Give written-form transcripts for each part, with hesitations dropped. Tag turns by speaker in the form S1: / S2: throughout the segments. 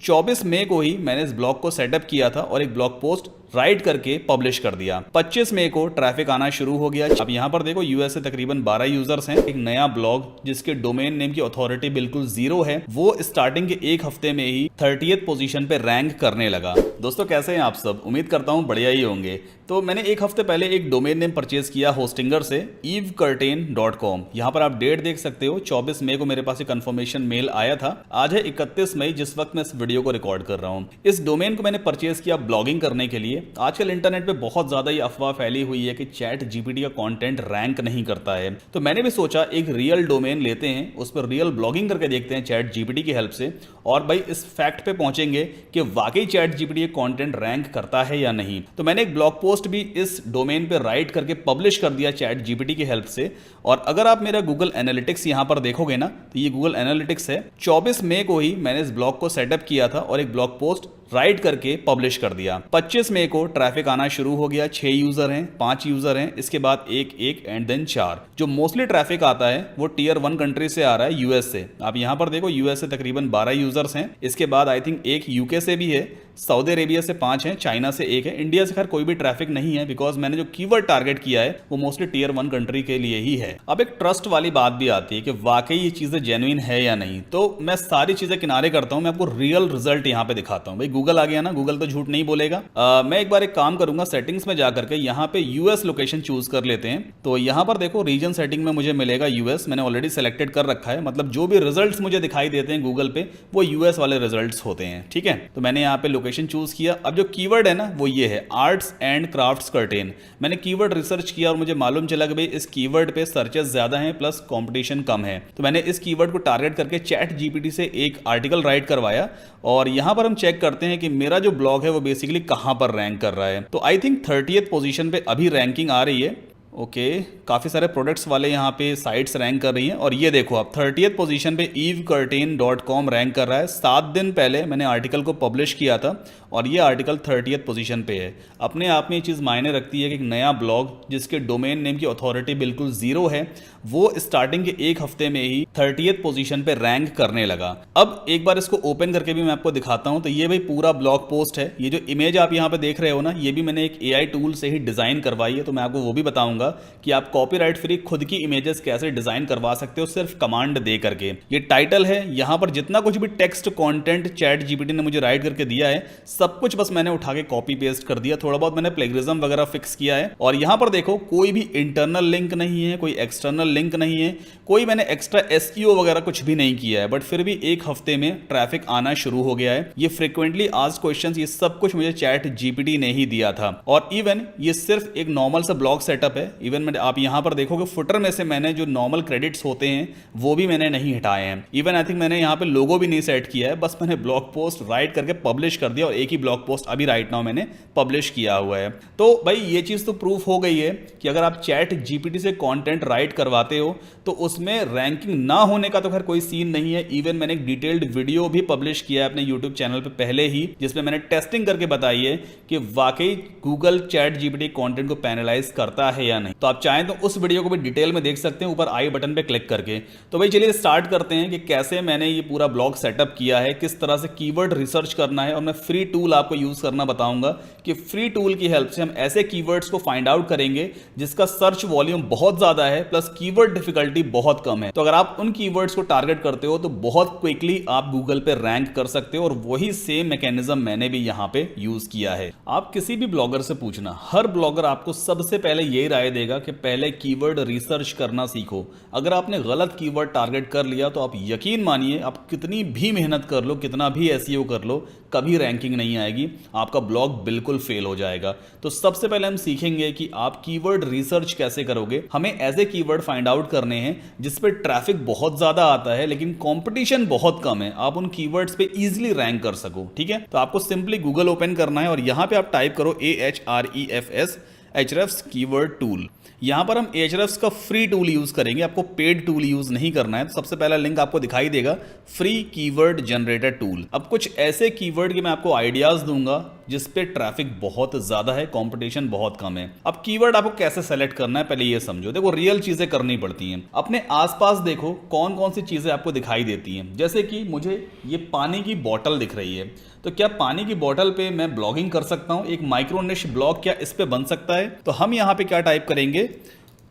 S1: 24 मई को ही मैंने इस ब्लॉग को सेटअप किया था और एक ब्लॉग पोस्ट राइट करके पब्लिश कर दिया। 25 मई को ट्रैफिक आना शुरू हो गया। अब यहाँ पर देखो यूएस से तकरीबन 12 यूजर्स हैं। एक नया ब्लॉग जिसके डोमेन नेम की अथॉरिटी बिल्कुल जीरो है, वो स्टार्टिंग के एक हफ्ते में ही 30th पोजीशन पे रैंक करने लगा। दोस्तों कैसे हैं आप सब? उम्मीद करता हूँ बढ़िया ही होंगे। तो मैंने एक हफ्ते पहले एक डोमेन नेम परचेज किया होस्टिंगर से, evecurtain.com। यहाँ पर आप डेट देख सकते हो, 24 मई को मेरे पास एक कंफर्मेशन मेल आया था। आज है 31 मई जिस वक्त मैं इस वीडियो को रिकॉर्ड कर रहा हूँ। इस डोमेन को मैंने परचेज किया ब्लॉगिंग करने के लिए। आजकल इंटरनेट पे बहुत ज्यादा ये अफवाह फैली हुई है कि चैट जीपीटी का कंटेंट रैंक नहीं करता है, तो मैंने भी सोचा एक रियल डोमेन लेते हैं, उस पर रियल ब्लॉगिंग करके देखते हैं चैट जीपीटी की हेल्प से, और भाई इस फैक्ट पे पहुंचेंगे कि वाकई चैट जीपीटी का कंटेंट रैंक करता है या नहीं। तो मैंने एक ब्लॉग पोस्ट भी इस डोमेन पे राइट करके पब्लिश कर दिया चैट जीपीटी की हेल्प से। और अगर आप मेरा गूगल एनालिटिक्स यहां पर देखोगे ना, तो ये गूगल एनालिटिक्स है। 24 मई को ही मैंने इस ब्लॉग को सेटअप किया था और एक ब्लॉग पोस्ट राइट करके पब्लिश कर दिया। 25 मई को ट्रैफिक आना शुरू हो गया। 6 यूजर हैं, 5 यूजर हैं, इसके बाद एक एंड देन 4। जो मोस्टली ट्रैफिक आता है वो टियर 1 कंट्री से आ रहा है, यूएस से। आप यहां पर देखो यूएस से तकरीबन 12 यूजर्स हैं, इसके बाद आई थिंक एक यूके से भी है, सऊदी अरेबिया से 5 हैं, चाइना से 1 है, इंडिया से खैर कोई भी ट्रैफिक नहीं है, बिकॉज मैंने जो कीवर्ड टारगेट किया है वो मोस्टली टियर 1 कंट्री के लिए ही है। अब एक ट्रस्ट वाली बात भी आती है कि वाकई ये चीजें जेन्युइन है या नहीं। तो मैं सारी चीजें किनारे करता हूं, मैं आपको रियल रिजल्ट यहां पे दिखाता हूं। भाई गूगल आ गया ना, गूगल तो झूठ नहीं बोलेगा। मैं एक बार एक काम करूंगा, सेटिंग्स में जाकर के यहाँ पे यूएस लोकेशन चूज कर लेते हैं। तो यहाँ पर देखो रीजन सेटिंग में मुझे मिलेगा यूएस, मैंने ऑलरेडी सेलेक्टेड कर रखा है। मतलब जो भी रिजल्ट्स मुझे दिखाई देते हैं गूगल पे वो यूएस वाले रिजल्ट्स होते हैं, ठीक है। तो मैंने यहाँ पे लोकेशन चूज किया। अब जो कीवर्ड है ना वो ये है, आर्ट्स एंड क्राफ्ट्स कर्टेन। मैंने कीवर्ड रिसर्च किया और मुझे मालूम चला कि भाई इस कीवर्ड पे सर्चेस ज्यादा हैं प्लस कंपटीशन कम है। तो मैंने इस कीवर्ड को टारगेट करके चैट जीपीटी से एक आर्टिकल राइट करवाया और यहां पर हम चेक करते हैं कि मेरा जो ब्लॉग है वो बेसिकली कहां पर रैंक कर रहा है। तो आई थिंक 30th पोजीशन पे अभी रैंकिंग आ रही है। ओके, काफ़ी सारे प्रोडक्ट्स वाले यहाँ पे साइट्स रैंक कर रही हैं और ये देखो आप 30th पोजीशन पे evecurtain.com रैंक कर रहा है। 7 दिन पहले मैंने आर्टिकल को पब्लिश किया था और ये आर्टिकल 30th पोजीशन पे है। अपने आप में ये चीज़ मायने रखती है कि एक नया ब्लॉग जिसके डोमेन नेम की अथॉरिटी बिल्कुल जीरो है, वो स्टार्टिंग के एक हफ्ते में ही 30th पोजीशन पे रैंक करने लगा। अब एक बार इसको ओपन करके भी मैं आपको दिखाता हूँ। तो ये भाई पूरा ब्लॉग पोस्ट है। ये जो इमेज आप यहाँ पे देख रहे हो ना, ये भी मैंने एक AI टूल से ही डिज़ाइन करवाई है। तो मैं आपको वो भी बताऊंगा कि आप कॉपीराइट फ्री खुद की इमेजेस कैसे डिजाइन करवा सकते हो सिर्फ कमांड दे करके। ये टाइटल है, यहां पर जितना कुछ भी टेक्स्ट कंटेंट चैट जीपीटी ने मुझे राइट करके दिया है सब कुछ बस मैंने उठा के कॉपी पेस्ट कर दिया। थोड़ा बहुत मैंने प्लेगरिज्म वगैरह फिक्स किया है। और यहां पर देखो कोई भी इंटरनल लिंक नहीं है, कोई एक्सटर्नल लिंक नहीं है, कोई मैंने एक्स्ट्रा एसईओ वगैरह कुछ भी नहीं किया है। बट फिर भी एक हफ्ते में ट्रैफिक आना शुरू हो गया है। ये फ्रिक्वेंटली आस्क्ड क्वेश्चंस, ये सब कुछ मुझे चैट जीपीटी ने ही दिया था। और इवन ये सिर्फ एक नॉर्मल सा ब्लॉग सेटअप है। इवन आप यहां पर देखोगे फुटर में से मैंने जो नॉर्मल क्रेडिट्स होते हैं वो भी मैंने नहीं हटाए हैं। इवन आई थिंक मैंने यहां पे लोगो भी नहीं सेट किया है, बस मैंने ब्लॉग पोस्ट राइट करके पब्लिश कर दिया और एक ही ब्लॉग पोस्ट अभी राइट नाउ मैंने पब्लिश किया हुआ है। तो भाई ये चीज तो प्रूफ हो गई है कि अगर आप चैट जीपीटी से कंटेंट राइट करवाते हो तो उसमें रैंकिंग ना होने का तो खैर कोई सीन नहीं है। इवन मैंने एक डिटेल्ड वीडियो भी पब्लिश किया है अपने यूट्यूब चैनल पे पहले ही, जिसमें मैंने टेस्टिंग करके बताई है कि वाकई गूगल चैट जीपीटी कंटेंट को पैनलाइज करता है या नहीं। तो आप चाहें तो उस वीडियो को भी डिटेल में देख सकते हैं ऊपर आई बटन पे क्लिक करके। तो भाई चलिए स्टार्ट करते हैं कि कैसे मैंने ये पूरा ब्लॉग सेटअप किया है, किस तरह से कीवर्ड रिसर्च करना है। और मैं फ्री टूल आपको यूज करना बताऊंगा कि फ्री टूल की हेल्प से हम ऐसे कीवर्ड्स को फाइंड आउट करेंगे जिसका सर्च वॉल्यूम बहुत ज्यादा है प्लस कीवर्ड डिफिकल्टी बहुत कम है। तो अगर आप उन कीवर्ड्स को टारगेट करते हो तो बहुत क्विकली आप गूगल पे रैंक कर सकते हो। और वही सेम मैकेनिज्म मैंने भी यहां पे यूज किया है। आप किसी भी ब्लॉगर से पूछना, हर ब्लॉगर आपको सबसे पहले यही राय देगा कि पहले कीवर्ड रिसर्च करना सीखो। अगर आपने गलत कीवर्ड टारगेट कर लिया तो आप यकीन मानिए आप कितनी भी मेहनत कर लो, कितना भी एसईओ कर लो, कभी रैंकिंग नहीं आएगी, आपका ब्लॉग बिल्कुल फेल हो जाएगा। तो सबसे पहले हम सीखेंगे कि आप कीवर्ड रिसर्च कैसे करोगे। हमें ऐसे कीवर्ड फाइंड आउट करने हैं जिस पे ट्रैफिक बहुत ज्यादा आता है लेकिन कंपटीशन बहुत कम है, आप उन कीवर्ड्स पे इजीली रैंक कर सको। ठीक है, तो आपको सिंपली गूगल ओपन करना है और यहां पे आप टाइप करो AHREFS कीवर्ड टूल। यहाँ पर हम Ahrefs का फ्री टूल यूज़ करेंगे, आपको पेड टूल यूज़ नहीं करना है। तो सबसे पहला लिंक आपको दिखाई देगा, फ्री कीवर्ड जनरेटर टूल। अब कुछ ऐसे कीवर्ड के मैं आपको आइडियाज़ दूंगा जिस पे ट्रैफिक बहुत ज़्यादा है, कंपटीशन बहुत कम है। अब कीवर्ड आपको कैसे सेलेक्ट करना है पहले ये समझो। देखो रियल चीज़ें करनी पड़ती हैं, अपने आसपास देखो कौन कौन सी चीज़ें आपको दिखाई देती हैं। जैसे कि मुझे ये पानी की बॉटल दिख रही है, तो क्या पानी की बोतल पे मैं ब्लॉगिंग कर सकता हूं? एक माइक्रो निश ब्लॉग क्या इस पे बन सकता है? तो हम यहां पे क्या टाइप करेंगे,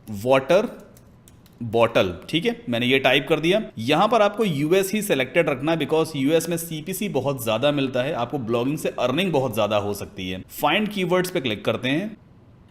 S1: वाटर बॉटल। ठीक है, मैंने ये टाइप कर दिया। यहां पर आपको यूएस ही सिलेक्टेड रखना है, बिकॉज यूएस में सीपीसी बहुत ज्यादा मिलता है, आपको ब्लॉगिंग से अर्निंग बहुत ज्यादा हो सकती है। फाइंड कीवर्ड्स पे क्लिक करते हैं।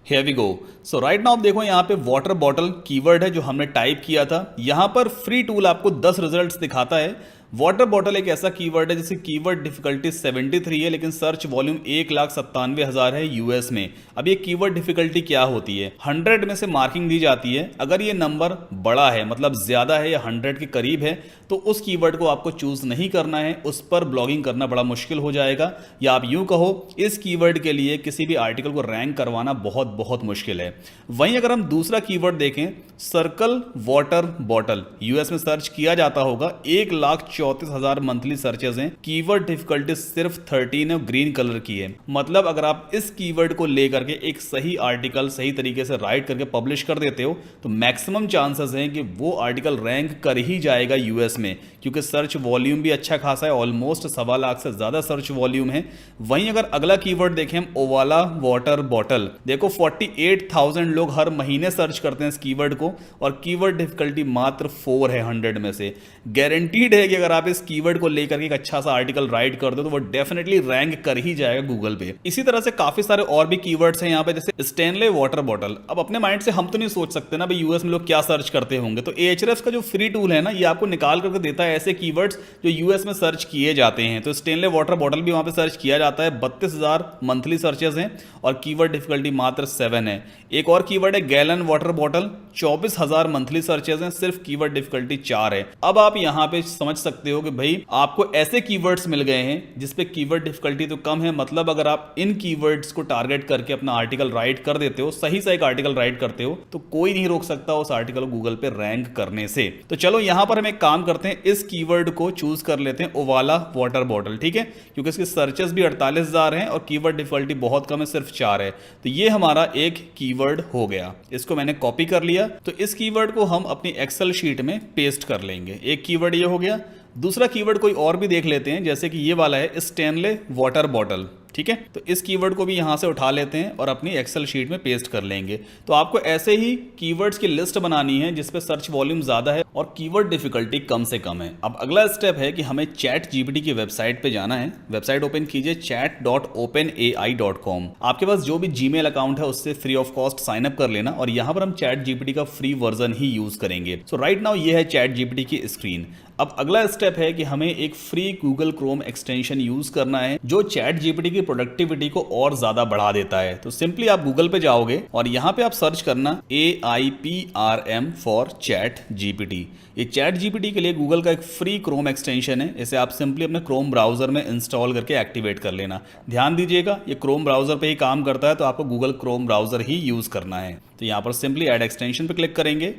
S1: Here we go. So right now आप देखो यहाँ पे वाटर बॉटल कीवर्ड है जो हमने टाइप किया था। यहाँ पर फ्री टूल आपको 10 रिजल्ट्स दिखाता है। वाटर बॉटल एक ऐसा कीवर्ड है जिसकी कीवर्ड डिफिकल्टी 73 है, लेकिन सर्च वॉल्यूम 1,97,000 है यूएस में। अब ये कीवर्ड डिफिकल्टी क्या होती है, 100 में से मार्किंग दी जाती है। अगर ये नंबर बड़ा है, मतलब ज्यादा है या 100 के करीब है, तो उस कीवर्ड को आपको चूज नहीं करना है, उस पर ब्लॉगिंग करना बड़ा मुश्किल हो जाएगा। या आप यूं कहो, इस कीवर्ड के लिए किसी भी आर्टिकल को रैंक करवाना बहुत बहुत मुश्किल है। वहीं अगर हम दूसरा कीवर्ड देखें, सर्कल वाटर बॉटल, यूएस में सर्च किया जाता होगा, 1,34,000 मंथली सर्चेस हैं। कीवर्ड डिफिकल्टी सिर्फ 13 है, ग्रीन कलर की है। मतलब अगर आप इस कीवर्ड को लेकर के एक सही आर्टिकल सही तरीके से राइट करके पब्लिश कर देते हो, तो मैक्सिमम चांसेस हैं कि वो आर्टिकल रैंक कर ही जाएगा यूएस में, क्योंकि सर्च वॉल्यूम भी अच्छा खासा है, ऑलमोस्ट 1.25 लाख से ज्यादा सर्च वॉल्यूम है। वहीं अगर अगला कीवर्ड देखें, ओवाला वाटर बॉटल, देखो 48,000 लोग हर महीने सर्च करते हैं इस कीवर्ड को, और कीवर्ड डिफिकल्टी मात्र 4 है 100 में से। गारंटीड है कि अगर आप इस कीवर्ड को लेकर के एक अच्छा सा आर्टिकल राइट कर दो तो वो डेफिनेटली रैंक कर ही जाएगा गूगल पे। इसी तरह से काफी सारे और भी कीवर्ड्स हैं यहाँ पे, जैसे स्टेनले वाटर बॉटल। अब अपने माइंड से हम तो नहीं सोच सकते ना भाई यूएस में लोग क्या सर्च करते होंगे, तो Ahrefs का जो फ्री टूल है ना, ये आपको निकाल करके देता है ऐसे कीवर्ड्स जो यूएस में सर्च किए जाते हैं। तो स्टेनले वाटर बॉटल भी वहां पे सर्च किया जाता है, 32,000 मंथली सर्चेस हैं और कीवर्ड डिफिकल्टी मात्र 7 है। एक और कीवर्ड है gallon water bottle, 24,000 monthly searches हैं, सिर्फ कीवर्ड डिफिकल्टी 4 है। अब आप यहां पे समझ सकते हो कि भाई आपको ऐसे कीवर्ड्स मिल गए हैं जिसपे कीवर्ड डिफिकल्टी तो कम है। मतलब अगर आप इन कीवर्ड्स को टारगेट करके अपना आर्टिकल राइट कर देते हो, सही सा एक आर्टिकल राइट करते हो, तो कोई नहीं रोक सकता उस आर्टिकल को गूगल पे रैंक करने से। तो चलो यहां पर हम एक काम करते हैं, इस कीवर्ड को चूज कर लेते हैं, ओवाला वाटर बॉटल। ठीक है, क्योंकि इसके सर्चेस भी 48,000 हैं और कीवर्ड डिफिकल्टी बहुत कम है, सिर्फ 4 है। तो ये हमारा एक कीवर्ड हो गया। इसको मैंने कॉपी कर लिया, तो इस कीवर्ड को हम अपनी एक्सेल शीट में पेस्ट कर लेंगे। एक कीवर्ड ये हो गया। दूसरा कीवर्ड कोई और भी देख लेते हैं, जैसे कि ये वाला है स्टेनले वाटर बॉटल। ठीक है, तो इस कीवर्ड को भी यहां से उठा लेते हैं और अपनी एक्सेल शीट में पेस्ट कर लेंगे। तो आपको ऐसे ही कीवर्ड्स की लिस्ट बनानी है जिसपे सर्च वॉल्यूम ज्यादा है और कीवर्ड डिफिकल्टी कम से कम है। अब अगला स्टेप है कि हमें चैट जीपीटी की वेबसाइट पे जाना है। वेबसाइट ओपन कीजिए chat.openai.com। आपके पास जो भी जीमेल अकाउंट है उससे free of cost sign up कर लेना, और यहां पर हम चैट जीपीटी का फ्री वर्जन ही यूज करेंगे। सो राइट नाउ ये है चैट जीपीटी की स्क्रीन। अब अगला स्टेप है कि हमें एक free Google Chrome extension use करना है जो चैट जीपीटी की प्रोडक्टिविटी को और ज्यादा बढ़ा देता है। तो सिंपली आप गूगल पे जाओगे और यहां पे आप सर्च करना AIPRM फॉर चैट जीपीटी। ये चैट जीपीटी के लिए गूगल का एक फ्री क्रोम एक्सटेंशन है। इसे आप सिंपली अपने क्रोम ब्राउजर में इंस्टॉल करके एक्टिवेट कर लेना। ध्यान दीजिएगा, ये क्रोम ब्राउजर पे ही काम करता है, तो आपको गूगल क्रोम ब्राउजर ही यूज करना है। तो यहां पर सिंपली ऐड एक्सटेंशन पे क्लिक करेंगे।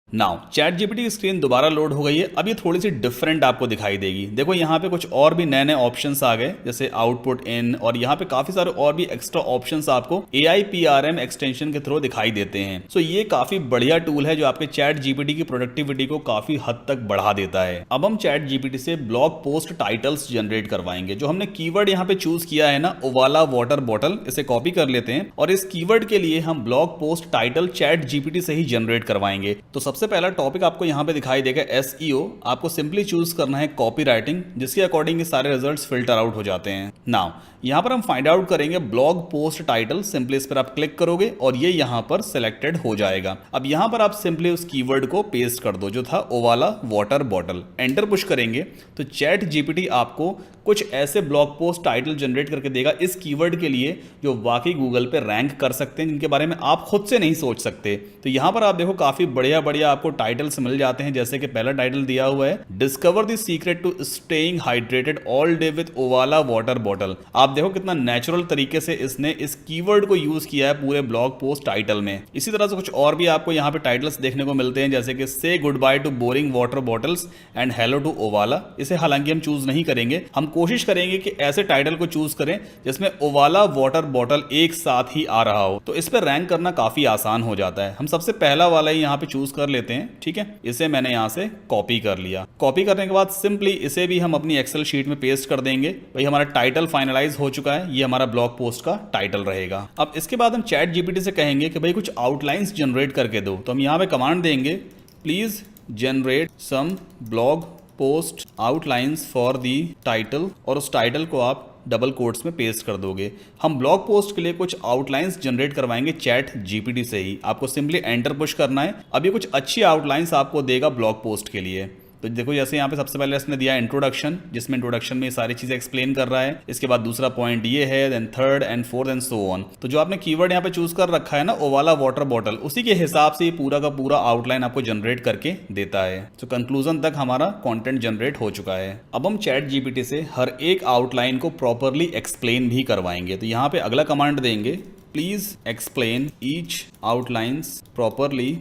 S1: नाउ चैट जीपीटी की स्क्रीन दोबारा लोड हो गई है। अब ये थोड़ी सी डिफरेंट आपको दिखाई देगी। देखो यहाँ पे कुछ और भी नए नए ऑप्शंस आ गए, जैसे आउटपुट इन, और यहाँ पे काफी सारे और भी एक्स्ट्रा ऑप्शंस आपको AIPRM एक्सटेंशन के थ्रू दिखाई देते हैं। सो ये काफी बढ़िया टूल है जो आपके चैट जीपीटी की प्रोडक्टिविटी को काफी हद तक बढ़ा देता है। अब हम चैट जीपीटी से ब्लॉग पोस्ट टाइटल्स जनरेट करवाएंगे। जो हमने कीवर्ड यहाँ पे चूज किया है ना, ओवाला वाटर बॉटल, इसे कॉपी कर लेते हैं और इस कीवर्ड के लिए हम blog post title chat GPT से ही जनरेट करवाएंगे। तो सबसे पहला टॉपिक आपको यहां पे दिखाई देगा SEO। आपको सिंपली चूज करना है कॉपी राइटिंग, जिसके अकॉर्डिंग ये सारे रिजल्ट्स फिल्टर आउट हो जाते हैं। नाउ यहां पर हम फाइंड आउट करेंगे ब्लॉग पोस्ट टाइटल। सिंपली इस पर आप क्लिक करोगे और ये यहां पर सिलेक्टेड हो जाएगा। अब यहां पर आप सिंपली उस कीवर्ड को पेस्ट कर दो जो था Owala water bottle. Enter push करेंगे तो चैट जीपीटी आपको कुछ ऐसे ब्लॉग पोस्ट टाइटल जनरेट करके देगा इस कीवर्ड के लिए जो वाकई गूगल पे रैंक कर सकते हैं, जिनके बारे में आप खुद से नहीं सोच सकते। तो यहां पर आप देखो काफी बढ़िया बढ़िया आपको टाइटल्स मिल जाते हैं, जैसे कि पहला टाइटल दिया हुआ है discover the secret to staying hydrated all day with Owala water bottle. आप देखो कितना नेचुरल तरीके से इसने इस कीवर्ड को यूज किया है पूरे ब्लॉग पोस्ट टाइटल में। इसी तरह से कुछ और भी आपको यहाँ पे टाइटल्स देखने को मिलते हैं, जैसे कि say goodbye to boring water bottles and hello to Owala. इसे हालांकि हम चूज नहीं करेंगे, हम कोशिश करेंगे कि ऐसे टाइटल को चूज करें जिसमें ओवाला वाटर बॉटल एक साथ ही आ रहा हो, तो इस पर रैंक करना काफी आसान हो जाता है। हम सबसे पहला वाला ही यहाँ पे चूज कर लेते हैं, ठीक है। इसे मैंने यहाँ से कॉपी कर लिया। कॉपी करने के बाद सिंपली इसे भी हम अपनी एक्सेल शीट में पेस्ट कर देंगे। भाई हमारा टाइटल फाइनलाइज हो चुका है, ये हमारा ब्लॉग पोस्ट का टाइटल रहेगा। अब इसके बाद हम चैट जीपीटी से कहेंगे कि भाई कुछ आउटलाइंस जनरेट करके दो, तो हम यहाँ पे कमांड देंगे please generate some blog post outlines for the title, और उस टाइटल को आप डबल कोट्स में पेस्ट कर दोगे। हम ब्लॉग पोस्ट के लिए कुछ आउटलाइंस जनरेट करवाएंगे चैट जीपीटी से ही। आपको सिंपली एंटर पुश करना है। अब ये कुछ अच्छी आउटलाइंस आपको देगा ब्लॉग पोस्ट के लिए। तो देखो जैसे यहाँ पे सबसे पहले इसने दिया इंट्रोडक्शन, जिसमें इंट्रोडक्शन में सारी चीजें एक्सप्लेन कर रहा है। इसके बाद दूसरा पॉइंट ये है, then third and fourth and so on. तो जो आपने कीवर्ड यहाँ पे चूज कर रखा है ना ओवाला वाटर बॉटल, उसी के हिसाब से ये पूरा का पूरा आउटलाइन आपको जनरेट करके देता है। तो कंक्लूजन तक हमारा कंटेंट जनरेट हो चुका है। अब हम चैट जीपीटी से हर एक आउटलाइन को प्रॉपरली एक्सप्लेन भी करवाएंगे। तो यहाँ पे अगला कमांड देंगे please explain each outlines properly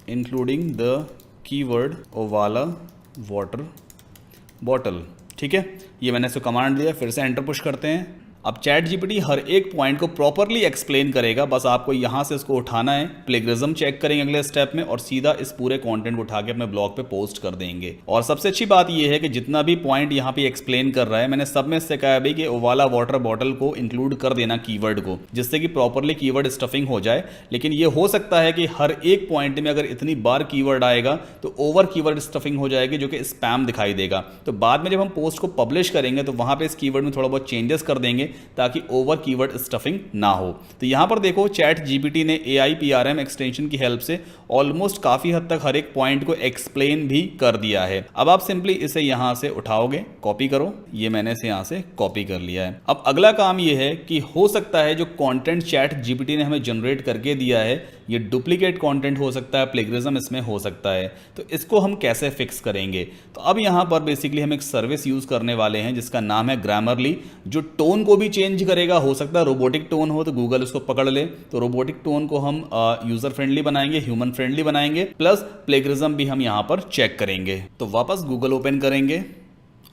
S1: including the keyword Owala water bottle. ठीक है, ये मैंने इसको कमांड दिया। फिर से एंटर पुश करते हैं। अब चैट जीपीटी हर एक पॉइंट को प्रॉपरली एक्सप्लेन करेगा, बस आपको यहां से इसको उठाना है। प्लेगरिज्म चेक करेंगे अगले स्टेप में और सीधा इस पूरे कंटेंट को उठा के अपने ब्लॉग पे पोस्ट कर देंगे। और सबसे अच्छी बात यह है कि जितना भी पॉइंट यहां पे एक्सप्लेन कर रहा है, मैंने सब में इससे कहा भाई कि ओवाला वाटर बॉटल को इंक्लूड कर देना कीवर्ड को, जिससे कि प्रॉपरली कीवर्ड स्टफिंग हो जाए। लेकिन ये हो सकता है कि हर एक पॉइंट में अगर इतनी बार कीवर्ड आएगा तो ओवर कीवर्ड स्टफिंग हो जाएगी, जो कि स्पैम दिखाई देगा। तो बाद में जब हम पोस्ट को पब्लिश करेंगे तो वहां पे इस कीवर्ड में थोड़ा बहुत चेंजेस कर देंगे ताकि ओवर कीवर्ड स्टफिंग ना हो। तो यहां पर देखो चैट जीपीटी ने AIPRM एक्सटेंशन की हेल्प से ऑलमोस्ट काफी हद तक हर एक पॉइंट को एक्सप्लेन भी कर दिया है। अब आप सिंपली इसे यहां से उठाओगे, कॉपी करो। ये मैंने इसे यहां से कॉपी कर लिया है। अब अगला काम ये है कि हो सकता है जो कंटेंट चैट जीपीटी ने हमें जनरेट करके दिया है ये डुप्लीकेट कंटेंट हो सकता है, प्लेगरिज्म इसमें हो सकता है। तो इसको हम कैसे फिक्स करेंगे? तो अब यहां पर बेसिकली हम एक सर्विस यूज करने वाले हैं जिसका नाम है ग्रामरली, जो टोन को भी चेंज करेगा। हो सकता है रोबोटिक टोन हो तो गूगल उसको पकड़ ले, तो रोबोटिक टोन को हम यूजर फ्रेंडली बनाएंगे, ह्यूमन फ्रेंडली बनाएंगे, प्लस प्लेगरिज्म भी हम यहां पर चेक करेंगे। तो वापस गूगल ओपन करेंगे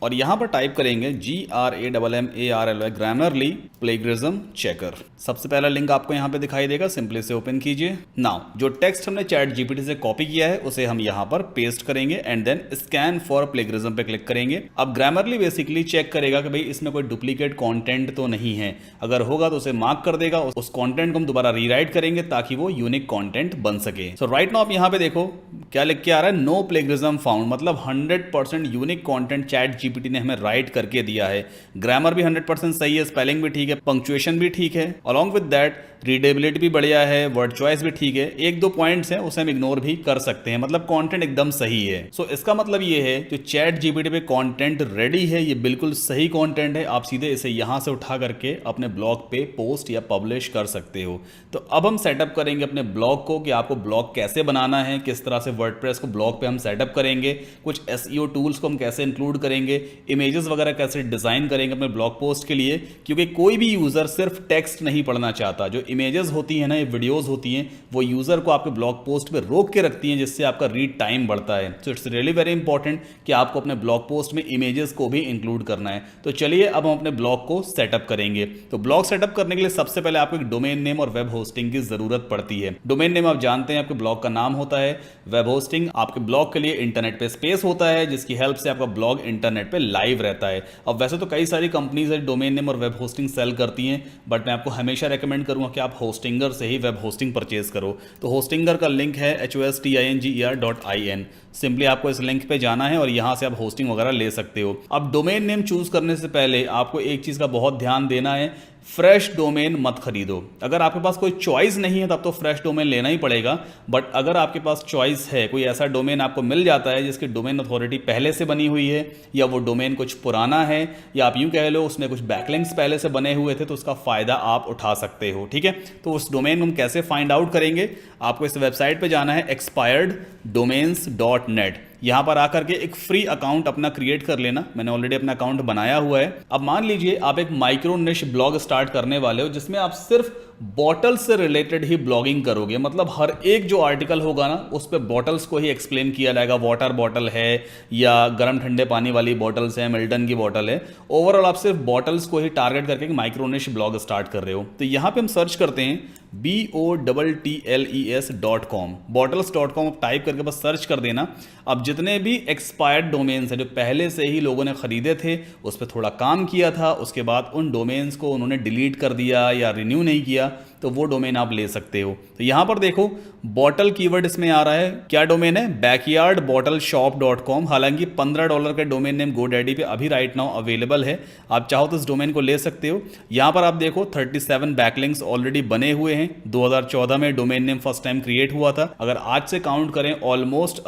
S1: और यहां पर टाइप करेंगे GRAMMARLY ग्रामरली प्लेगरिज्म चेकर। सबसे पहला लिंक आपको यहां पे दिखाई देगा, सिंपली से ओपन कीजिए। नाउ जो टेक्स्ट हमने चैट जीपीटी से कॉपी किया है उसे हम यहां पर पेस्ट करेंगे and then scan for plagiarism पे क्लिक करेंगे। अब ग्रामरली बेसिकली चेक करेगा कि भाई इसमें कोई डुप्लीकेट कंटेंट तो नहीं है। अगर होगा तो उसे मार्क कर देगा, उस कंटेंट को हम दोबारा रीराइट करेंगे ताकि वो यूनिक कंटेंट बन सके। सो राइट नाउ आप यहां पे देखो क्या लिख के आ रहा है, नो प्लेगरिज्म फाउंड, मतलब 100% यूनिक कंटेंट चैट जीपीटी ने हमें राइट करके दिया है। ग्रामर भी 100% सही है, स्पेलिंग भी ठीक है, पंक्चुएशन भी ठीक है, अलॉन्ग विद दैट रीडेबिलिटी भी बढ़िया है, वर्ड चॉइस भी ठीक है। एक दो पॉइंट्स हैं उसे हम इग्नोर भी कर सकते हैं, मतलब कंटेंट एकदम सही है। सो इसका मतलब ये है जो चैट जीपीटी पे कंटेंट रेडी है, ये बिल्कुल सही कंटेंट है। आप सीधे इसे यहां से उठा करके अपने ब्लॉग पे पोस्ट या पब्लिश कर सकते हो। तो अब हम सेटअप करेंगे अपने ब्लॉग को कि आपको ब्लॉग कैसे बनाना है, किस तरह से वर्डप्रेस को ब्लॉग पे हम सेटअप करेंगे, कुछ SEO टूल्स को हम कैसे इंक्लूड करेंगे, इमेजेस वगैरह कैसे डिजाइन करेंगे अपने ब्लॉग पोस्ट के लिए। क्योंकि कोई भी यूजर सिर्फ टेक्स्ट नहीं पढ़ना चाहता, जो इमेजेस होती है ना, ये वीडियोस होती हैं, वो यूजर को आपके ब्लॉग पोस्ट पे रोक के रखती हैं, जिससे आपका रीड टाइम बढ़ता है। So it's really very important कि आपको अपने ब्लॉग पोस्ट में इमेजेस को भी इंक्लूड करना है। तो चलिए अब हम अपने ब्लॉग को सेटअप करेंगे। तो ब्लॉग सेटअप करने के लिए सबसे पहले आपको एक डोमेन नेम और वेब होस्टिंग की जरूरत पड़ती है। डोमेन नेम आप जानते हैं आपके ब्लॉग का नाम होता है, वेब होस्टिंग आपके ब्लॉग के लिए इंटरनेट पे स्पेस होता है जिसकी हेल्प से आपका ब्लॉग इंटरनेट पे लाइव रहता है। अब वैसे तो कई सारी कंपनीज डोमेन नेम और वेब होस्टिंग सेल करती हैं, बट मैं आपको हमेशा रेकमेंड करूंगा कि आप होस्टिंगर से ही वेब होस्टिंग परचेज करो। तो होस्टिंगर का लिंक है hostinger.in। सिंपली आपको इस लिंक पे जाना है और यहां से आप होस्टिंग वगैरह ले सकते हो। अब डोमेन नेम चूज करने से पहले आपको एक चीज का बहुत ध्यान देना है फ्रेश डोमेन मत खरीदो। अगर आपके पास कोई चॉइस नहीं है तब तो फ्रेश डोमेन लेना ही पड़ेगा, बट अगर आपके पास चॉइस है, कोई ऐसा डोमेन आपको मिल जाता है जिसकी डोमेन अथॉरिटी पहले से बनी हुई है, या वो डोमेन कुछ पुराना है, या आप यूं कह लो उसमें कुछ बैकलिंक्स पहले से बने हुए थे, तो उसका फायदा आप उठा सकते हो। ठीक है, तो उस डोमेन हम कैसे फाइंड आउट करेंगे? आपको इस वेबसाइट पे जाना है expireddomains.net। यहां पर आकर के एक फ्री अकाउंट अपना क्रिएट कर लेना। मैंने ऑलरेडी अपना अकाउंट बनाया हुआ है। अब मान लीजिए आप एक माइक्रो निश ब्लॉग स्टार्ट करने वाले हो जिसमें आप सिर्फ बॉटल से रिलेटेड ही ब्लॉगिंग करोगे, मतलब हर एक जो आर्टिकल होगा ना उस पर बॉटल्स को ही एक्सप्लेन किया जाएगा। वाटर बॉटल है या गर्म ठंडे पानी वाली बॉटल्स है, मिल्टन की बॉटल है, ओवरऑल आप सिर्फ बॉटल्स को ही टारगेट करके एक माइक्रो निश ब्लॉग स्टार्ट कर रहे हो। तो यहां पे हम सर्च करते हैं BOTTLES.com, बॉटल्स.com आप टाइप करके बस सर्च कर देना। अब जितने भी एक्सपायर्ड डोमेन्स हैं जो पहले से ही लोगों ने खरीदे थे, उस पर थोड़ा काम किया था, उसके बाद उन डोमेन्स को उन्होंने डिलीट कर दिया या रिन्यू नहीं किया, तो वो डोमेन आप ले सकते हो। तो यहां पर देखो बॉटल कीवर्ड इसमें आ रहा है, क्या डोमेन है? backyardbottleshop.com। हालांकि $15 का डोमेन नेम GoDaddy पे अभी राइट नाउ अवेलेबल है, आप चाहो तो इस डोमेन को ले सकते हो। यहां पर आप देखो 37 बैकलिंक्स ऑलरेडी बने हुए हैं। 2014 में domain name first time create हुआ था। अगर आज से काउंट करें ऑलमोस्ट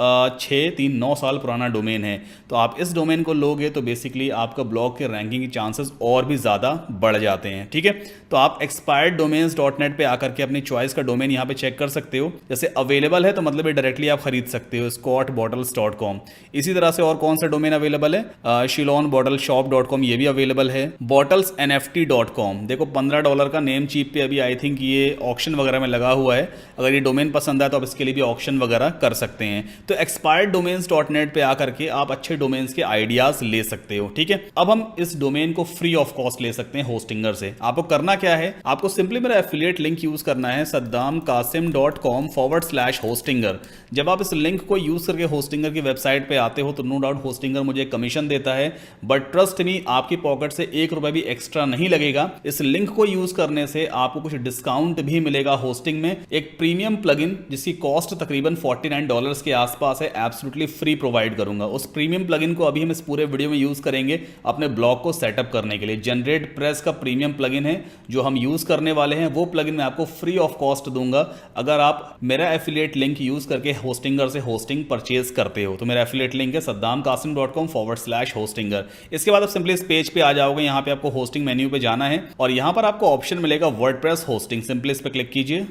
S1: 9 साल पुराना डोमेन है। तो आप इस डोमेन को लोगे तो बेसिकली आपका ब्लॉग के रैंकिंग की चांसेस और भी ज़्यादा बढ़ जाते हैं। ठीक है, तो आप expireddomains.net पे आकर के अपनी चॉइस का डोमेन यहाँ पे चेक कर सकते हो। जैसे अवेलेबल है तो मतलब ये डायरेक्टली आप खरीद सकते हो, scottbottles.com। इसी तरह से और कौन सा डोमेन अवेलेबल है? shillonbottleshop.com, ये भी अवेलेबल है। bottlesnft.com, देखो $15 का नेम चीप पे अभी आई थिंक ये ऑक्शन वगैरह में लगा हुआ है। अगर ये डोमेन पसंद आए तो आप इसके लिए भी ऑक्शन वगैरह कर सकते हैं। तो expireddomains.net पे आकर के आप अच्छे डोमेन्स के आइडियाज ले सकते हो। ठीक है, अब हम इस डोमेन को फ्री ऑफ कॉस्ट ले सकते हैं होस्टिंगर से। आपको करना क्या है? आपको सिंपली मेरा एफिलिएट लिंक यूज करना है saddamkasim.com/hostinger। जब आप इस लिंक को यूज करके होस्टिंगर की वेबसाइट पे आते हो तो नो डाउट होस्टिंगर मुझे कमीशन देता है, बट ट्रस्ट मी आपकी पॉकेट से ₹1 भी एक्स्ट्रा नहीं लगेगा। इस लिंक को यूज करने से आपको कुछ डिस्काउंट भी मिलेगा होस्टिंग में। एक प्रीमियम प्लगइन जिसकी कॉस्ट तकरीबन $49 के आसपास है, एब्सोल्युटली फ्री प्रोवाइड करूंगा। उस प्रीमियम प्लगइन को अभी हम इस पूरे वीडियो में यूज करेंगे अपने ब्लॉग को सेटअप करने के लिए। जनरेट प्रेस का प्रीमियम प्लगइन है जो हम यूज करने वाले हैं, वो प्लगइन मैं आपको फ्री ऑफ कॉस्ट दूंगा अगर आप मेरा एफिलिएट लिंक यूज करके होस्टिंगर से होस्टिंग परचेज करते हो। तो मेरा एफिलिएट लिंक है saddamkasim.com/hostinger। इसके बाद आप सिंपली इस पेज पे आ जाओगे। यहाँ पे आपको होस्टिंग मेन्यू पे जाना है और यहाँ पर आपको ऑप्शन मिलेगा वर्डप्रेस होस्टिंग। सिंपली इस पे क्लिक कीजिए।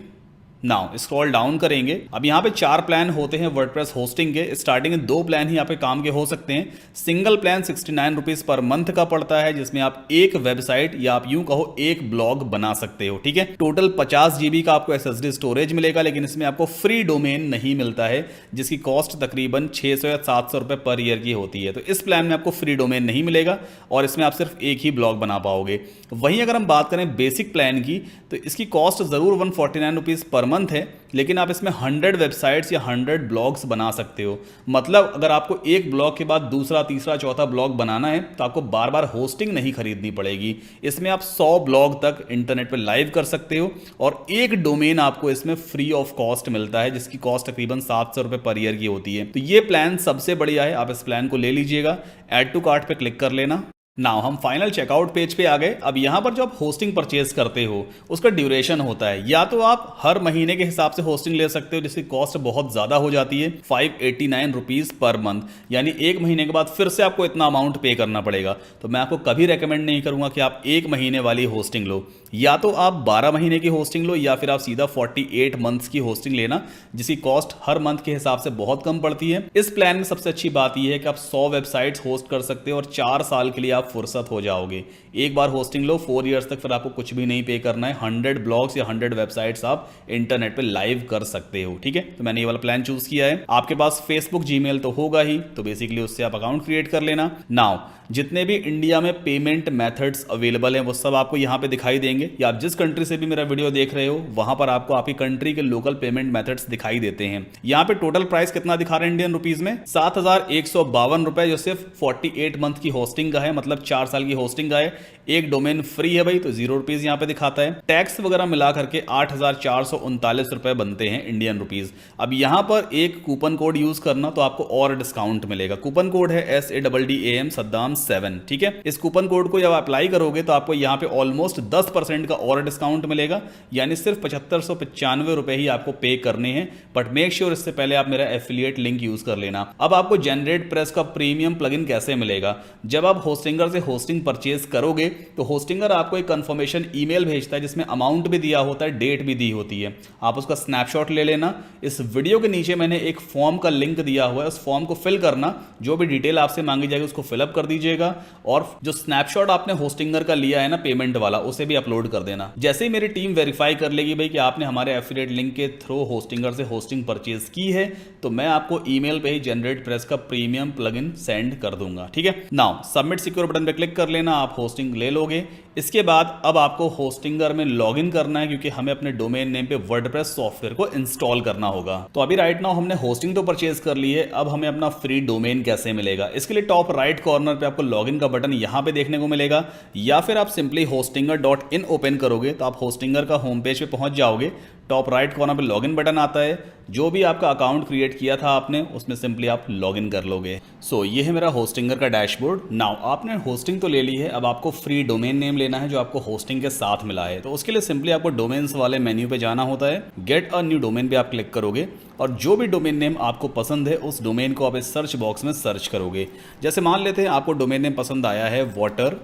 S1: नाउ स्क्रॉल डाउन करेंगे। अब यहाँ पे 4 प्लान होते हैं वर्डप्रेस होस्टिंग के। स्टार्टिंग में 2 प्लान ही यहाँ पे काम के हो सकते हैं। Single plan 69 rupees per month का पड़ता है, जिसमें आप एक वेबसाइट या आप यूं कहो एक ब्लॉग बना सकते हो। ठीक है, टोटल 50 GB का आपको SSD स्टोरेज मिलेगा, लेकिन इसमें आपको फ्री डोमेन नहीं मिलता है जिसकी कॉस्ट तकरीबन 600 या 700 रुपए पर ईयर की होती है। तो इस प्लान में आपको फ्री डोमेन नहीं मिलेगा और इसमें आप सिर्फ एक ही ब्लॉग बना पाओगे। वहीं अगर हम बात करें बेसिक प्लान की तो इसकी कॉस्ट जरूर 149 रुपीज पर मंथ है, लेकिन आप इसमें 100 वेबसाइट्स या 100 ब्लॉग्स बना सकते हो। मतलब अगर आपको एक ब्लॉग के बाद दूसरा, तीसरा, चौथा ब्लॉग बनाना है तो आपको बार बार होस्टिंग नहीं खरीदनी पड़ेगी। इसमें आप 100 ब्लॉग तक इंटरनेट पर लाइव कर सकते हो और एक डोमेन आपको इसमें फ्री ऑफ कॉस्ट मिलता है जिसकी कॉस्ट तकरीबन 700 रुपए पर ईयर की होती है। तो ये प्लान सबसे बढ़िया है, आप इस प्लान को ले लीजिएगा। ऐड टू कार्ट पे क्लिक कर लेना। नाउ हम फाइनल चेकआउट पेज पे आ गए। अब यहाँ पर जो आप होस्टिंग परचेज करते हो उसका ड्यूरेशन होता है, या तो आप हर महीने के हिसाब से होस्टिंग ले सकते हो जिसकी कॉस्ट बहुत ज़्यादा हो जाती है 589 रुपीज़ पर मंथ, यानी एक महीने के बाद फिर से आपको इतना अमाउंट पे करना पड़ेगा। तो मैं आपको कभी रेकमेंड नहीं करूँगा कि आप एक महीने वाली होस्टिंग लो। या तो आप 12 महीने की होस्टिंग लो या फिर आप सीधा 48 मंथ्स की होस्टिंग लेना जिसकी कॉस्ट हर मंथ के हिसाब से बहुत कम पड़ती है। इस प्लान में सबसे अच्छी बात यह है कि आप 100 वेबसाइट्स होस्ट कर सकते हो और 4 साल के लिए आप फुर्सत हो जाओगे। एक बार होस्टिंग लो 4 इयर्स तक, फिर आपको कुछ भी नहीं पे करना है। 100 ब्लॉग्स या 100 वेबसाइट्स आप इंटरनेट पे लाइव कर सकते हो। ठीक है, तो मैंने ये वाला प्लान चूज किया है। आपके पास फेसबुक, जीमेल तो होगा ही, तो बेसिकली उससे आप अकाउंट क्रिएट कर लेना। नाउ जितने भी इंडिया में पेमेंट मेथड्स अवेलेबल हैं वो सब आपको यहाँ पे दिखाई देंगे, या आप जिस कंट्री से भी मेरा वीडियो देख रहे हो वहां पर आपको आपकी कंट्री के लोकल पेमेंट मेथड्स दिखाई देते हैं। यहाँ पे टोटल प्राइस कितना दिखा रहे हैं इंडियन रुपीज में? 7,152 रुपए, जो सिर्फ 48 मंथ की होस्टिंग का है। मतलब मतलब 4 साल की होस्टिंग का है। एक डोमेन फ्री है भाई, तो 0 रुपीज यहाँ पे दिखाता है। टैक्स वगैरह मिला करके 8,439 रुपए बनते हैं इंडियन रुपीज। अब यहाँ पर एक कूपन कोड यूज करना तो आपको और डिस्काउंट मिलेगा। कूपन कोड है SADDAM सद्दाम 7, ठीक है। इस कूपन कोड को जब अप्लाई करोगे तो आपको यहाँ पे ऑलमोस्ट 10% का और डिस्काउंट मिलेगा, यानी सिर्फ 7595 रुपए ही आपको पे करने हैं। बट मेक श्योर इससे पहले आप मेरा एफिलिएट लिंक यूज कर लेना। अब आपको जनरेट प्रेस का प्रीमियम प्लगइन कैसे मिलेगा? जब आप होस्टिंगर से होस्टिंग परचेज करोगे तो होस्टिंगर आपको एक कंफर्मेशन ईमेल भेजता है जिसमें अमाउंट भी दिया होता है, डेट भी दी होती है। आप उसका स्नैपशॉट ले लेना। इस वीडियो के नीचे मैंने एक फॉर्म का लिंक दिया हुआ है, उस फॉर्म को फिल करना, जो भी डिटेल आपसे मांगी जाएगी उसको फिलअप कर दीजिएगा और जो स्नैपशॉट आपने होस्टिंगर का लिया है ना पेमेंट वाला, उसे भी अपलोड कर देना। जैसे ही मेरी टीम वेरीफाई कर लेगी भाई कि आपने हमारे एफिलिएट लिंक के थ्रू होस्टिंगर से होस्टिंग परचेज की है, तो मैं आपको ईमेल पे ही जनरेट प्रेस का प्रीमियम प्लगइन सेंड कर दूंगा, ठीक है। नाउ सबमिट सिक्योर बटन पे क्लिक कर लेना, आप होस्टिंग ले लोगे। इसके बाद अब आपको होस्टिंगर में लॉगिन करना है, क्योंकि हमें अपने डोमेन नेम पे वर्डप्रेस सॉफ्टवेयर को इंस्टॉल करना होगा। तो अभी राइट नाउ हमने होस्टिंग तो परचेज कर ली है, अब हमें अपना फ्री डोमेन कैसे मिलेगा? इसके लिए टॉप राइट कॉर्नर पे आपको लॉगिन का बटन यहां पे देखने को मिलेगा, या फिर आप सिंपली hostinger.in ओपन करोगे तो आप होस्टिंगर का होम पेज पे पहुंच जाओगे। टॉप राइट कॉर्नर पे लॉगिन बटन आता है, जो भी आपका अकाउंट क्रिएट किया था आपने उसमें सिंपली आप लॉगिन कर लोगे। सो ये है मेरा होस्टिंगर का डैशबोर्ड। नाउ आपने होस्टिंग तो ले ली है, अब आपको फ्री डोमेन नेम लेना है जो आपको होस्टिंग के साथ मिला है। तो उसके लिए सिंपली आपको डोमेन्स वाले मेन्यू पे जाना होता है, गेट अ न्यू डोमेन पे आप क्लिक करोगे और जो भी डोमेन नेम आपको पसंद है उस डोमेन को आप इस सर्च बॉक्स में सर्च करोगे। जैसे मान लेते हैं आपको डोमेन नेम पसंद आया है वाटर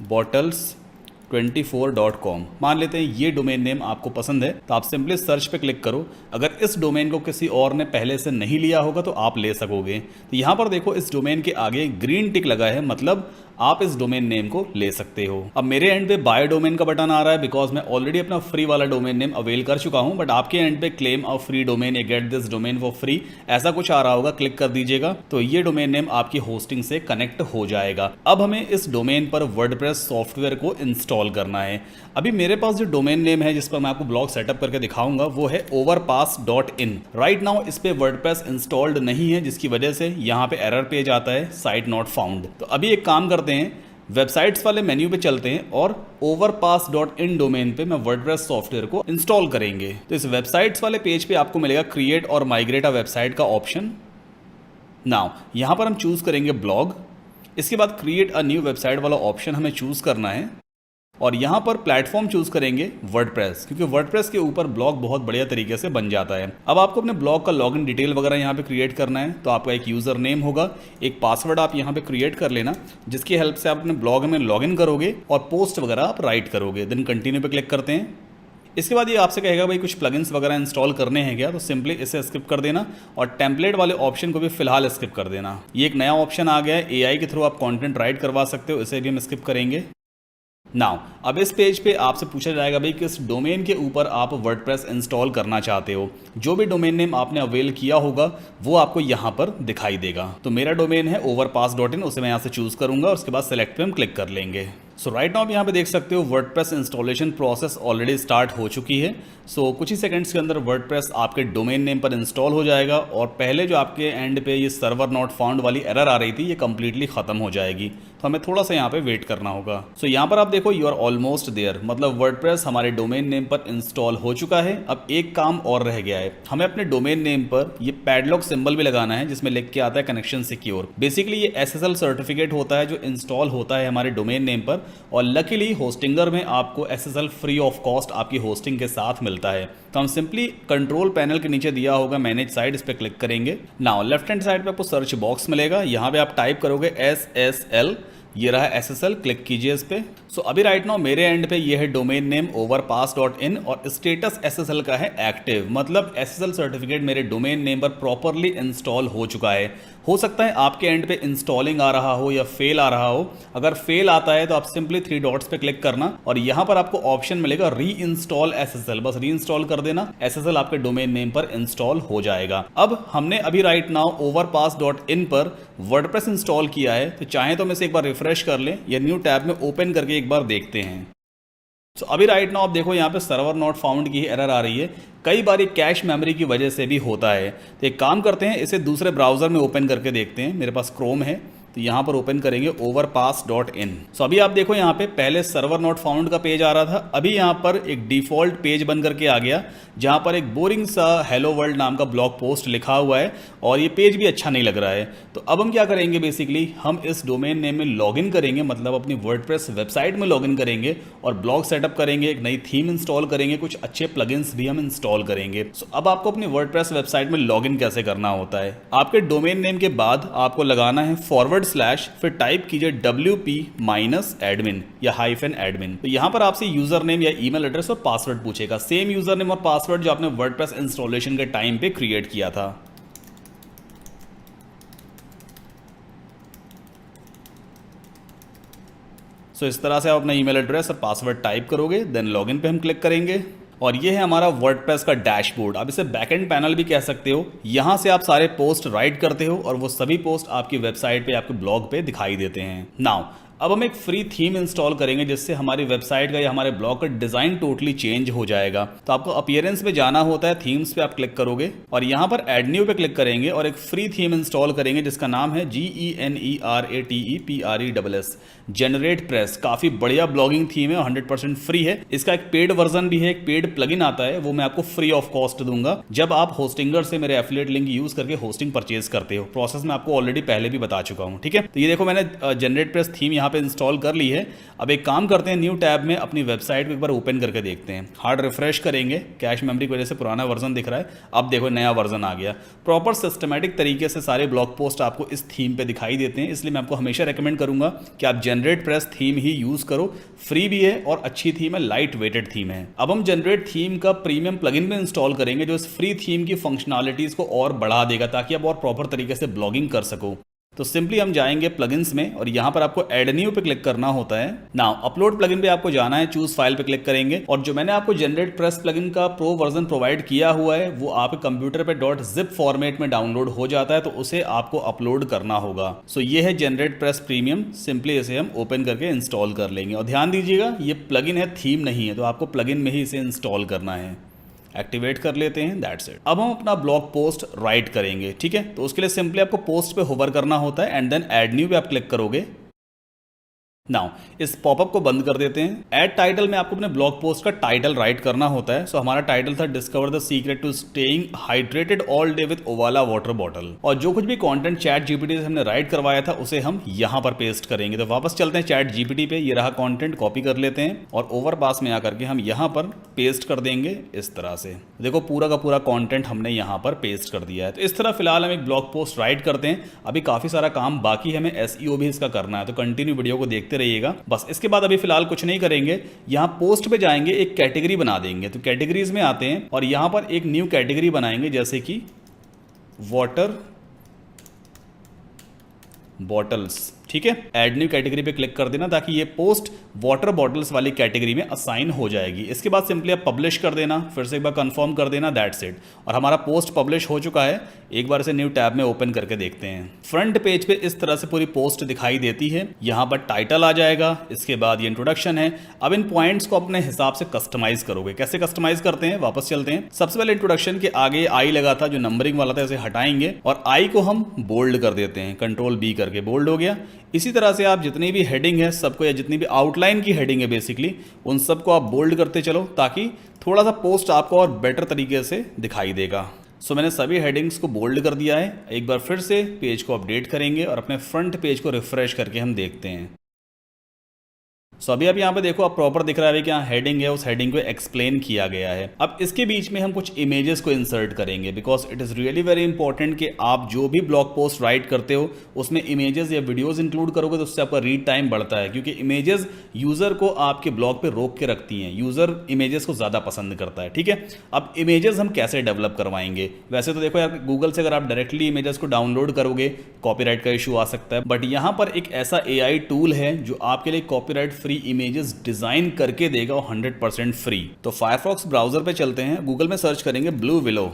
S1: बॉटल्स 24.com, मान लेते हैं ये डोमेन नेम आपको पसंद है, तो आप सिंपली सर्च पे क्लिक करो। अगर इस डोमेन को किसी और ने पहले से नहीं लिया होगा तो आप ले सकोगे। तो यहाँ पर देखो इस डोमेन के आगे ग्रीन टिक लगा है, मतलब आप इस डोमेन नेम को ले सकते हो। अब मेरे एंड पे बाय डोमेन का बटन आ रहा है, बिकॉज मैं ऑलरेडी अपना फ्री वाला डोमेन नेम अवेल कर चुका हूं। बट आपके एंड पे क्लेम अ फ्री डोमेन या get this domain for free ऐसा कुछ आ रहा होगा, क्लिक कर दीजिएगा तो ये डोमेन नेम आपकी होस्टिंग से कनेक्ट हो जाएगा। अब हमें इस डोमेन पर वर्डप्रेस सॉफ्टवेयर को इंस्टॉल करना है। अभी मेरे पास जो डोमेन नेम है जिस पर मैं आपको ब्लॉग सेटअप करके दिखाऊंगा वो है overpass.in। राइट नाउ इस पे वर्डप्रेस इंस्टॉल्ड नहीं है, जिसकी वजह से यहाँ पे एरर पेज आता है, साइट नॉट फाउंड। तो अभी एक काम करते हैं, वेबसाइट्स वाले मेन्यू पे चलते हैं और overpass.in डोमेन पे मैं वर्डप्रेस सॉफ्टवेयर को इंस्टॉल करेंगे। तो इस वेबसाइट्स वाले पेज पे आपको मिलेगा क्रिएट और माइग्रेट अ वेबसाइट का ऑप्शन। नाउ यहाँ पर हम चूज करेंगे ब्लॉग, इसके बाद क्रिएट अ न्यू वेबसाइट वाला ऑप्शन हमें चूज करना है और यहाँ पर प्लेटफॉर्म चूज करेंगे वर्डप्रेस, क्योंकि वर्डप्रेस के ऊपर ब्लॉग बहुत बढ़िया तरीके से बन जाता है। अब आपको अपने ब्लॉग का लॉगिन डिटेल वगैरह यहाँ पे क्रिएट करना है, तो आपका एक यूजर नेम होगा, एक पासवर्ड आप यहाँ पे क्रिएट कर लेना, जिसकी हेल्प से आप अपने ब्लॉग में लॉगिन करोगे और पोस्ट वगैरह आप राइट करोगे। देन कंटिन्यू पे क्लिक करते हैं। इसके बाद ये आपसे कहेगा भाई कुछ प्लगइन्स वगैरह इंस्टॉल करने हैं क्या, तो सिंपली इसे स्किप कर देना और टेम्पलेट वाले ऑप्शन को भी फिलहाल स्किप कर देना। ये एक नया ऑप्शन आ गया है, AI के थ्रू आप कंटेंट राइट करवा सकते हो, इसे भी हम स्किप करेंगे। नाउ अब इस पेज पे आपसे पूछा जाएगा भाई किस डोमेन के ऊपर आप वर्डप्रेस इंस्टॉल करना चाहते हो। जो भी डोमेन नेम आपने अवेल किया होगा वो आपको यहाँ पर दिखाई देगा। तो मेरा डोमेन है overpass.in, उसे मैं यहाँ से चूज करूंगा और उसके बाद सेलेक्ट पे हम क्लिक कर लेंगे। सो राइट नाउ आप यहाँ पे देख सकते हो WordPress installation process already start हो चुकी है। सो कुछ ही सेकंड्स के अंदर वर्डप्रेस आपके डोमेन नेम पर इंस्टॉल हो जाएगा और पहले जो आपके एंड पे ये सर्वर नॉट फाउंड वाली एरर आ रही थी ये कंप्लीटली खत्म हो जाएगी। तो हमें थोड़ा सा यहाँ पे वेट करना होगा। सो यहाँ पर आप देखो यू आर ऑलमोस्ट देयर, मतलब वर्डप्रेस हमारे डोमेन नेम पर इंस्टॉल हो चुका है। अब एक काम और रह गया है, हमें अपने डोमेन नेम पर ये पैडलॉक सिंबल भी लगाना है जिसमें लिख के आता है कनेक्शन सिक्योर। बेसिकली ये SSL सर्टिफिकेट होता है जो इंस्टॉल होता है हमारे डोमेन नेम पर, और लकीली होस्टिंगर में आपको SSL फ्री ऑफ कॉस्ट आपकी होस्टिंग के साथ मिलता है। तो हम सिंपली कंट्रोल पैनल के नीचे दिया होगा मैनेज साइट, इस पे क्लिक करेंगे। नाउ लेफ्ट हैंड साइड पे आपको सर्च बॉक्स मिलेगा, यहाँ पे आप टाइप करोगे SSL, ये रहा SSL, क्लिक कीजिए इस पे। सो अभी राइट नाउ मेरे एंड पे ये है डोमेन नेम overpass.in और स्टेटस SSL का है एक्टिव, मतलब SSL सर्टिफिकेट मेरे डोमेन नेम पर प्रॉपरली इंस्टॉल हो चुका है। हो सकता है आपके एंड पे इंस्टॉलिंग आ रहा हो या फेल आ रहा हो। अगर फेल आता है तो आप सिंपली 3 डॉट्स पे क्लिक करना और यहाँ पर आपको ऑप्शन मिलेगा री इंस्टॉल SSL, बस री इंस्टॉल कर देना, SSL आपके डोमेन नेम पर इंस्टॉल हो जाएगा। अब हमने अभी राइट नाउ overpass.in पर वर्डप्रेस इंस्टॉल किया है, तो चाहे तो हम इसे एक बार रिफ्रेश कर लें या न्यू टैब में ओपन करके एक बार देखते हैं। तो अभी राइट नाउ आप देखो यहाँ पे सर्वर नॉट फाउंड की एरर आ रही है। कई बार ये कैश मेमोरी की वजह से भी होता है। तो एक काम करते हैं, इसे दूसरे ब्राउजर में ओपन करके देखते हैं। मेरे पास क्रोम है, तो यहाँ पर ओपन करेंगे overpass.in। सो अभी आप देखो यहाँ पे पहले सर्वर नॉट फाउंड का पेज आ रहा था, अभी यहाँ पर एक डिफॉल्ट पेज बन करके आ गया जहाँ पर एक बोरिंग सा हेलो वर्ल्ड नाम का ब्लॉग पोस्ट लिखा हुआ है और ये पेज भी अच्छा नहीं लग रहा है। तो अब हम क्या करेंगे, बेसिकली हम इस डोमेन नेम में लॉगिन करेंगे, मतलब अपनी वर्डप्रेस वेबसाइट में लॉगिन करेंगे और ब्लॉग सेटअप करेंगे, एक नई थीम इंस्टॉल करेंगे, कुछ अच्छे प्लगइन्स भी हम इंस्टॉल करेंगे। सो अब आपको अपनी वर्डप्रेस वेबसाइट में लॉगिन कैसे करना होता है, आपके डोमेन नेम के बाद आपको लगाना है /, फिर टाइप कीजिए WP-admin या -admin। तो यहां पर आपसे यूजर नेम या ईमेल एड्रेस और पासवर्ड पूछेगा, सेम यूजर नेम और पासवर्ड जो आपने वर्डप्रेस इंस्टॉलेशन के टाइम पे क्रिएट किया था। सो इस तरह से आप अपना ईमेल एड्रेस और पासवर्ड टाइप करोगे, देन लॉगिन पे हम क्लिक करेंगे और ये है हमारा वर्डप्रेस का डैशबोर्ड। आप इसे बैकएंड पैनल भी कह सकते हो। यहाँ से आप सारे पोस्ट राइट करते हो और वो सभी पोस्ट आपकी वेबसाइट पे, आपके ब्लॉग पे दिखाई देते हैं। नाउ अब हम एक फ्री थीम इंस्टॉल करेंगे जिससे हमारी वेबसाइट का या हमारे ब्लॉग का डिजाइन टोटली चेंज हो जाएगा। तो आपको अपीयरेंस पे जाना होता है, थीम्स पे आप क्लिक करोगे और यहाँ पर ऐड न्यू पे क्लिक करेंगे और एक फ्री थीम इंस्टॉल करेंगे जिसका नाम है GENERATEPRESS जनरेट प्रेस। काफी बढ़िया ब्लॉगिंग थीम है, 100% फ्री है। इसका एक पेड वर्जन भी है, एक पेड प्लगइन आता है, वो मैं आपको फ्री ऑफ कॉस्ट दूंगा जब आप होस्टिंगर से मेरे एफिलिएट लिंक यूज करके होस्टिंग परचेज करते हो। प्रोसेस मैं आपको ऑलरेडी पहले भी बता चुका हूँ, ठीक है। तो ये देखो मैंने जनरेट प्रेस थीम यहाँ पे इंस्टॉल कर ली है। अब एक काम करते हैं, न्यू टैब में अपनी वेबसाइट को एक बार ओपन करके देखते हैं। हार्ड रिफ्रेश करेंगे, कैश मेमोरी की वजह से पुराना वर्जन दिख रहा है, अब देखो नया वर्जन आ गया। प्रॉपर सिस्टमैटिक तरीके से सारे ब्लॉग पोस्ट आपको इस थीम पे दिखाई देते हैं, इसलिए मैं आपको हमेशा रेकमेंड करूंगा कि आप जनरेट प्रेस थीम ही यूज करो। फ्री भी है और अच्छी थीम है, लाइट वेटेड थीम है। अब हम जनरेट थीम का प्रीमियम प्लगइन में इंस्टॉल करेंगे जो इस फ्री थीम की फंक्शनैलिटीज को और बढ़ा देगा ताकि आप और प्रॉपर तरीके से ब्लॉगिंग कर सको। तो सिंपली हम जाएंगे प्लगइन्स में और यहाँ पर आपको ऐड न्यू पे क्लिक करना होता है। नाउ अपलोड प्लगइन पे आपको जाना है, चूज फाइल पे क्लिक करेंगे और जो मैंने आपको जनरेट प्रेस प्लगइन का प्रो वर्जन प्रोवाइड किया हुआ है वो आपके कंप्यूटर पे .zip फॉर्मेट में डाउनलोड हो जाता है, तो उसे आपको अपलोड करना होगा। सो ये है जनरेट प्रेस प्रीमियम, सिंपली इसे हम ओपन करके इंस्टॉल कर लेंगे। और ध्यान दीजिएगा ये प्लगइन है, थीम नहीं है, तो आपको प्लगइन में ही इसे इंस्टॉल करना है। एक्टिवेट कर लेते हैं, दैट्स इट। अब हम अपना ब्लॉग पोस्ट राइट करेंगे, ठीक है। तो उसके लिए सिंपली आपको पोस्ट पे होवर करना होता है एंड देन ऐड न्यू पे आप क्लिक करोगे। नाउ इस पॉपअप को बंद कर देते हैं। ऐड टाइटल में आपको अपने ब्लॉग पोस्ट का टाइटल राइट करना होता है। सो हमारा टाइटल था discover the secret to staying hydrated all day with Owala water bottle. और जो कुछ भी कंटेंट चैट जीपीटी से हमने राइट करवाया था उसे हम यहां पर पेस्ट करेंगे। तो वापस चलते हैं चैट जीपीटी पे, ये रहा कंटेंट, कॉपी कर लेते हैं और ओवरपास में आकर के हम यहां पर पेस्ट कर देंगे इस तरह से। देखो पूरा का पूरा कंटेंट हमने यहां पर पेस्ट कर दिया है। तो इस तरह फिलहाल हम एक ब्लॉग पोस्ट राइट करते हैं। अभी काफी सारा काम बाकी है, हमें SEO भी इसका करना है, तो कंटिन्यू वीडियो को देखते रहिएगा। बस इसके बाद अभी फिलहाल कुछ नहीं करेंगे, यहां पोस्ट पे जाएंगे, एक कैटेगरी बना देंगे। तो कैटेगरीज में आते हैं और यहां पर एक न्यू कैटेगरी बनाएंगे जैसे कि वाटर बॉटल्स, ठीक है। ऐड न्यू कैटेगरी पे क्लिक कर देना ताकि ये पोस्ट वाटर बॉटल्स वाली कैटेगरी में असाइन हो जाएगी। इसके बाद सिंपली आप पब्लिश कर देना, फिर से एक बार कंफर्म कर देना, दैट्स इट। और हमारा पोस्ट पब्लिश हो चुका है। एक बार इसे न्यू टैब में ओपन करके देखते हैं। फ्रंट पेज पे इस तरह से पूरी पोस्ट दिखाई देती है। यहाँ पर टाइटल आ जाएगा, इसके बाद ये इंट्रोडक्शन है। अब इन पॉइंट्स को अपने हिसाब से कस्टमाइज करोगे। कैसे कस्टमाइज करते हैं, वापस चलते हैं। सबसे पहले इंट्रोडक्शन के आगे आई लगा था, जो नंबरिंग वाला था, इसे हटाएंगे और आई को हम बोल्ड कर देते हैं, Ctrl+B करके बोल्ड हो गया। इसी तरह से आप जितनी भी हेडिंग है सबको, या जितनी भी आउटलाइन की हेडिंग है बेसिकली, उन सबको आप बोल्ड करते चलो ताकि थोड़ा सा पोस्ट आपको और बेटर तरीके से दिखाई देगा। सो मैंने सभी हेडिंग्स को बोल्ड कर दिया है। एक बार फिर से पेज को अपडेट करेंगे और अपने फ्रंट पेज को रिफ्रेश करके हम देखते हैं। सो अभी आप यहाँ पे देखो, आप प्रॉपर दिख रहा है कि यहाँ हेडिंग है, उस हेडिंग को एक्सप्लेन किया गया है। अब इसके बीच में हम कुछ इमेजेस को इंसर्ट करेंगे because it is really very important कि आप जो भी ब्लॉग पोस्ट राइट करते हो उसमें इमेजेस या वीडियोस इंक्लूड करोगे तो उससे आपका रीड टाइम बढ़ता है, क्योंकि इमेजेस यूजर को आपके ब्लॉग पे रोक के रखती हैं। यूजर इमेजेस को ज्यादा पसंद करता है, ठीक है। अब इमेजेस हम कैसे डेवलप करवाएंगे, वैसे तो देखो यार गूगल से अगर आप डायरेक्टली इमेजेस को डाउनलोड करोगे कॉपीराइट का इशू आ सकता है, बट यहाँ पर एक ऐसा AI टूल है जो आपके लिए कॉपीराइट फ्री इमेजेस डिजाइन करके देगा 100% फ्री। तो फायरफॉक्स ब्राउजर पे चलते हैं, गूगल में सर्च करेंगे ब्लू विलो।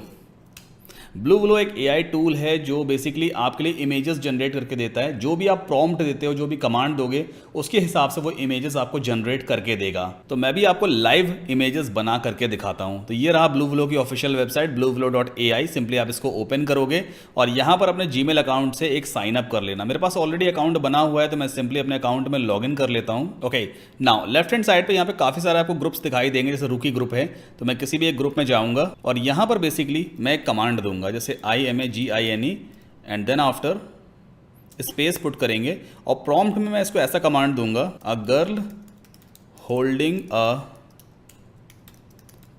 S1: ब्लूविलो एक AI टूल है जो बेसिकली आपके लिए इमेजेस जनरेट करके देता है। जो भी आप प्रॉम्प्ट देते हो, जो भी कमांड दोगे, उसके हिसाब से वो इमेजेस आपको जनरेट करके देगा। तो मैं भी आपको लाइव इमेजेस बना करके दिखाता हूं। तो ये रहा ब्लूविलो की ऑफिशियल वेबसाइट bluevilo.ai। सिंपली आप इसको ओपन करोगे और यहां पर अपने जीमेल अकाउंट से एक साइन अप कर लेना। मेरे पास ऑलरेडी अकाउंट बना हुआ है तो मैं सिंपली अपने अकाउंट में लॉग इन कर लेता हूं। Okay, now left hand side पे यहाँ पे काफी सारे आपको ग्रुप्स दिखाई देंगे। जैसे रूकी ग्रुप है तो मैं किसी भी एक ग्रुप में जाऊंगा और यहां पर बेसिकली मैं एक कमांड दूंगा, जैसे IMAGINE and then after space put करेंगे और प्रॉम्प्ट में मैं इसको ऐसा कमांड दूंगा, a girl holding a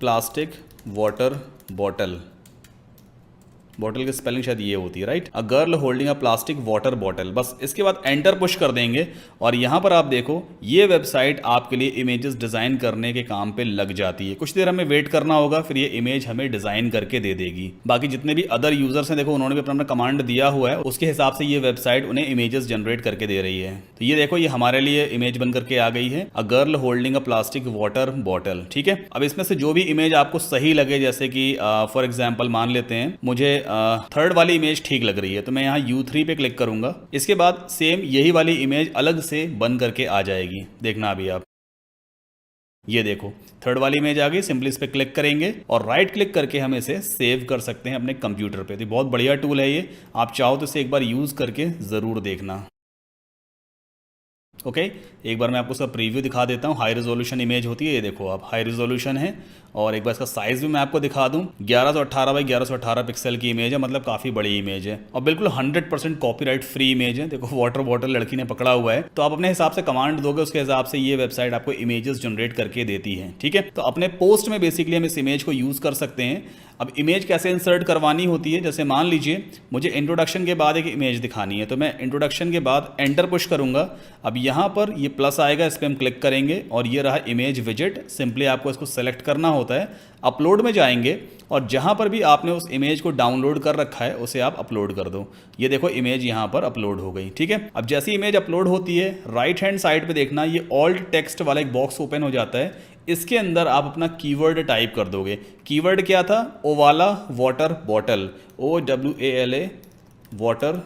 S1: plastic water bottle. Bottle की स्पेलिंग शायद ये होती है, right, a girl holding a plastic water bottle. बस इसके बाद एंटर पुश कर देंगे और यहां पर आप देखो ये वेबसाइट आपके लिए इमेजेस डिजाइन करने के काम पे लग जाती है। कुछ देर हमें वेट करना होगा, फिर ये इमेज हमें डिजाइन करके दे देगी। बाकी जितने भी अदर यूजर्स हैं, देखो उन्होंने भी अपना कमांड दिया हुआ है, उसके हिसाब से ये वेबसाइट उन्हें इमेजेस जनरेट करके दे रही है। तो ये देखो, ये हमारे लिए इमेज बन करके आ गई है, अ girl holding a plastic water bottle. ठीक है, अब इसमें से जो भी इमेज आपको सही लगे, जैसे कि फॉर एग्जाम्पल मान लेते हैं मुझे थर्ड वाली इमेज ठीक लग रही है, तो मैं यहाँ U3 पे क्लिक करूंगा। इसके बाद सेम यही वाली इमेज अलग से बन करके आ जाएगी। देखना अभी आप, ये देखो थर्ड वाली इमेज आ गई। सिंपली इस पे क्लिक करेंगे और राइट क्लिक करके हम इसे सेव कर सकते हैं अपने कंप्यूटर पे। तो बहुत बढ़िया टूल है ये, आप चाहो तो इसे एक बार यूज करके जरूर देखना। ओके, एक बार मैं आपको इसका प्रीव्यू दिखा देता हूँ। हाई रेजोल्यूशन इमेज होती है, ये देखो आप, हाई रेजोल्यूशन है। और एक बार इसका साइज भी मैं आपको दिखा दूं, 1118 बाई 1118 पिक्सल की इमेज है, मतलब काफ़ी बड़ी इमेज है और बिल्कुल 100% कॉपीराइट फ्री इमेज है। देखो वाटर बॉटल लड़की ने पकड़ा हुआ है। तो आप अपने हिसाब से कमांड दोगे, उसके हिसाब से ये वेबसाइट आपको इमेजेस जनरेट करके देती है। ठीक है, तो अपने पोस्ट में बेसिकली हम इस इमेज को यूज़ कर सकते हैं। अब इमेज कैसे इंसर्ट करवानी होती है, जैसे मान लीजिए मुझे इंट्रोडक्शन के बाद एक इमेज दिखानी है, तो मैं इंट्रोडक्शन के बाद एंटर पुश करूंगा। अब यहाँ पर ये प्लस आएगा, इस पर हम क्लिक करेंगे और ये रहा इमेज विजेट। सिंपली आपको इसको सेलेक्ट करना होता है, अपलोड में जाएंगे और जहाँ पर भी आपने उस इमेज को डाउनलोड कर रखा है उसे आप अपलोड कर दो। ये देखो इमेज यहाँ पर अपलोड हो गई। ठीक है, अब जैसी इमेज अपलोड होती है, राइट हैंड साइड पे देखना, ये ऑल्ट टेक्स्ट वाला एक बॉक्स ओपन हो जाता है। इसके अंदर आप अपना कीवर्ड टाइप कर दोगे। कीवर्ड क्या था, Owala water bottle, OWALA water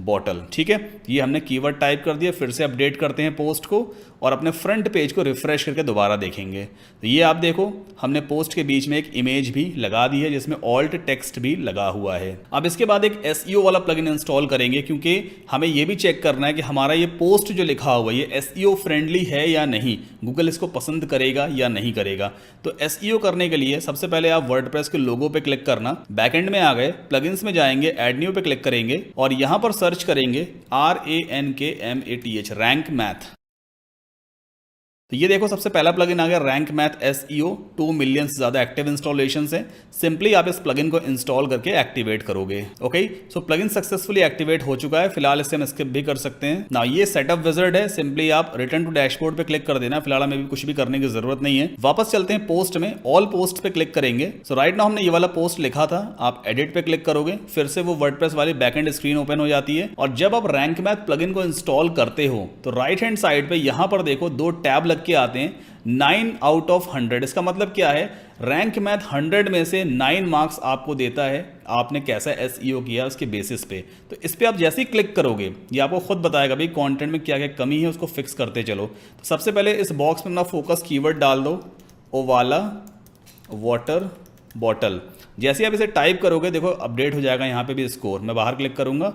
S1: bottle. ठीक है, ये हमने कीवर्ड टाइप कर दिया। फिर से अपडेट करते हैं पोस्ट को और अपने फ्रंट पेज को रिफ्रेश करके दोबारा देखेंगे। तो ये आप देखो, हमने पोस्ट के बीच में एक इमेज भी लगा दी है जिसमें ऑल्ट टेक्स्ट भी लगा हुआ है। अब इसके बाद एक SEO वाला प्लगइन इंस्टॉल करेंगे, क्योंकि हमें ये भी चेक करना है कि हमारा ये पोस्ट जो लिखा हुआ है ये SEO फ्रेंडली है या नहीं, गूगल इसको पसंद करेगा या नहीं करेगा। तो SEO करने के लिए सबसे पहले आप वर्डप्रेस के लोगो पे क्लिक करना, बैकएंड में आ गए, प्लगइन्स में जाएंगे, ऐड न्यू पे क्लिक करेंगे और यहां पर सर्च करेंगे RANKMATH, रैंक मैथ। तो ये देखो सबसे पहला प्लगइन आ गया, रैंक मैथ SEO। 2 मिलियन से ज्यादा एक्टिव इंस्टॉलेशन है। सिंपली आप इस प्लगइन को इंस्टॉल करके एक्टिवेट करोगे। ओके, सो प्लगइन सक्सेसफुली एक्टिवेट हो चुका है। फिलहाल इसे हम स्किप भी कर सकते हैं ना। ये सेटअप विजार्ड है, सिंपली आप रिटर्न टू डैशबोर्ड पे क्लिक कर देना। फिलहाल हमें भी कुछ भी करने की जरूरत नहीं है। वापस चलते हैं पोस्ट में, ऑल पोस्ट पे क्लिक करेंगे। सो राइट नाउ हमने ये वाला पोस्ट लिखा था, आप एडिट पे क्लिक करोगे, फिर से वो वर्डप्रेस वाली बैकएंड स्क्रीन ओपन हो जाती है। और जब आप रैंक मैथ प्लगइन को इंस्टॉल करते हो तो राइट हैंड साइड पे यहां पर देखो 2 टैब के आते हैं, 9 आउट ऑफ 100। इसका मतलब क्या है, रैंक मैथ 100 में से 9 मार्क्स आपको देता है, आपने कैसा SEO किया उसके बेसिस पे। तो इस पे आप जैसे ही क्लिक करोगे ये आपको खुद बताएगा भाई कंटेंट में क्या क्या कमी है, उसको फिक्स करते चलो। तो सबसे पहले इस बॉक्स में अपना फोकस कीवर्ड डाल दो, ओवाला वाटर बॉटल। जैसे आप इसे टाइप करोगे देखो अपडेट हो जाएगा यहाँ पे भी स्कोर। मैं बाहर क्लिक करूंगा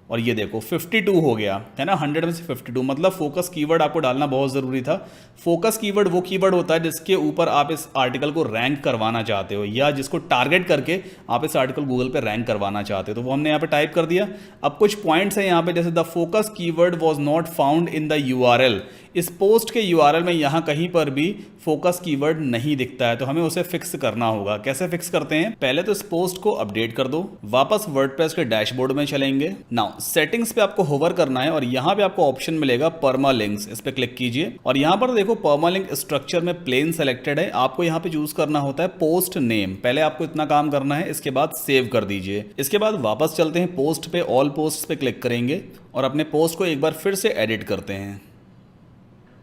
S1: और ये देखो 52 हो गया है ना, 100 में से 52। मतलब फोकस कीवर्ड आपको डालना बहुत ज़रूरी था। फोकस कीवर्ड वो कीवर्ड होता है जिसके ऊपर आप इस आर्टिकल को रैंक करवाना चाहते हो या जिसको टारगेट करके आप इस आर्टिकल गूगल पे रैंक करवाना चाहते हो। तो वो हमने यहाँ पे टाइप कर दिया। अब कुछ पॉइंट्स हैं यहाँ पे, जैसे the focus keyword was not found in the URL। इस पोस्ट के URL में यहाँ कहीं पर भी फोकस कीवर्ड नहीं दिखता है, तो हमें उसे फिक्स करना होगा। कैसे फिक्स करते हैं, पहले तो इस पोस्ट को अपडेट कर दो, वापस वर्डप्रेस के डैशबोर्ड में चलेंगे। नाउ सेटिंग्स पे आपको होवर करना है और यहाँ पे आपको ऑप्शन मिलेगा परमालिंक्स, इस पे क्लिक कीजिए और यहाँ पर देखो परमालिंक स्ट्रक्चर में प्लेन सेलेक्टेड है। आपको यहाँ पे चूज करना होता है पोस्ट नेम। पहले आपको इतना काम करना है, इसके बाद सेव कर दीजिए। इसके बाद वापस चलते हैं पोस्ट पे, ऑल पोस्ट पे क्लिक करेंगे और अपने पोस्ट को एक बार फिर से एडिट करते हैं।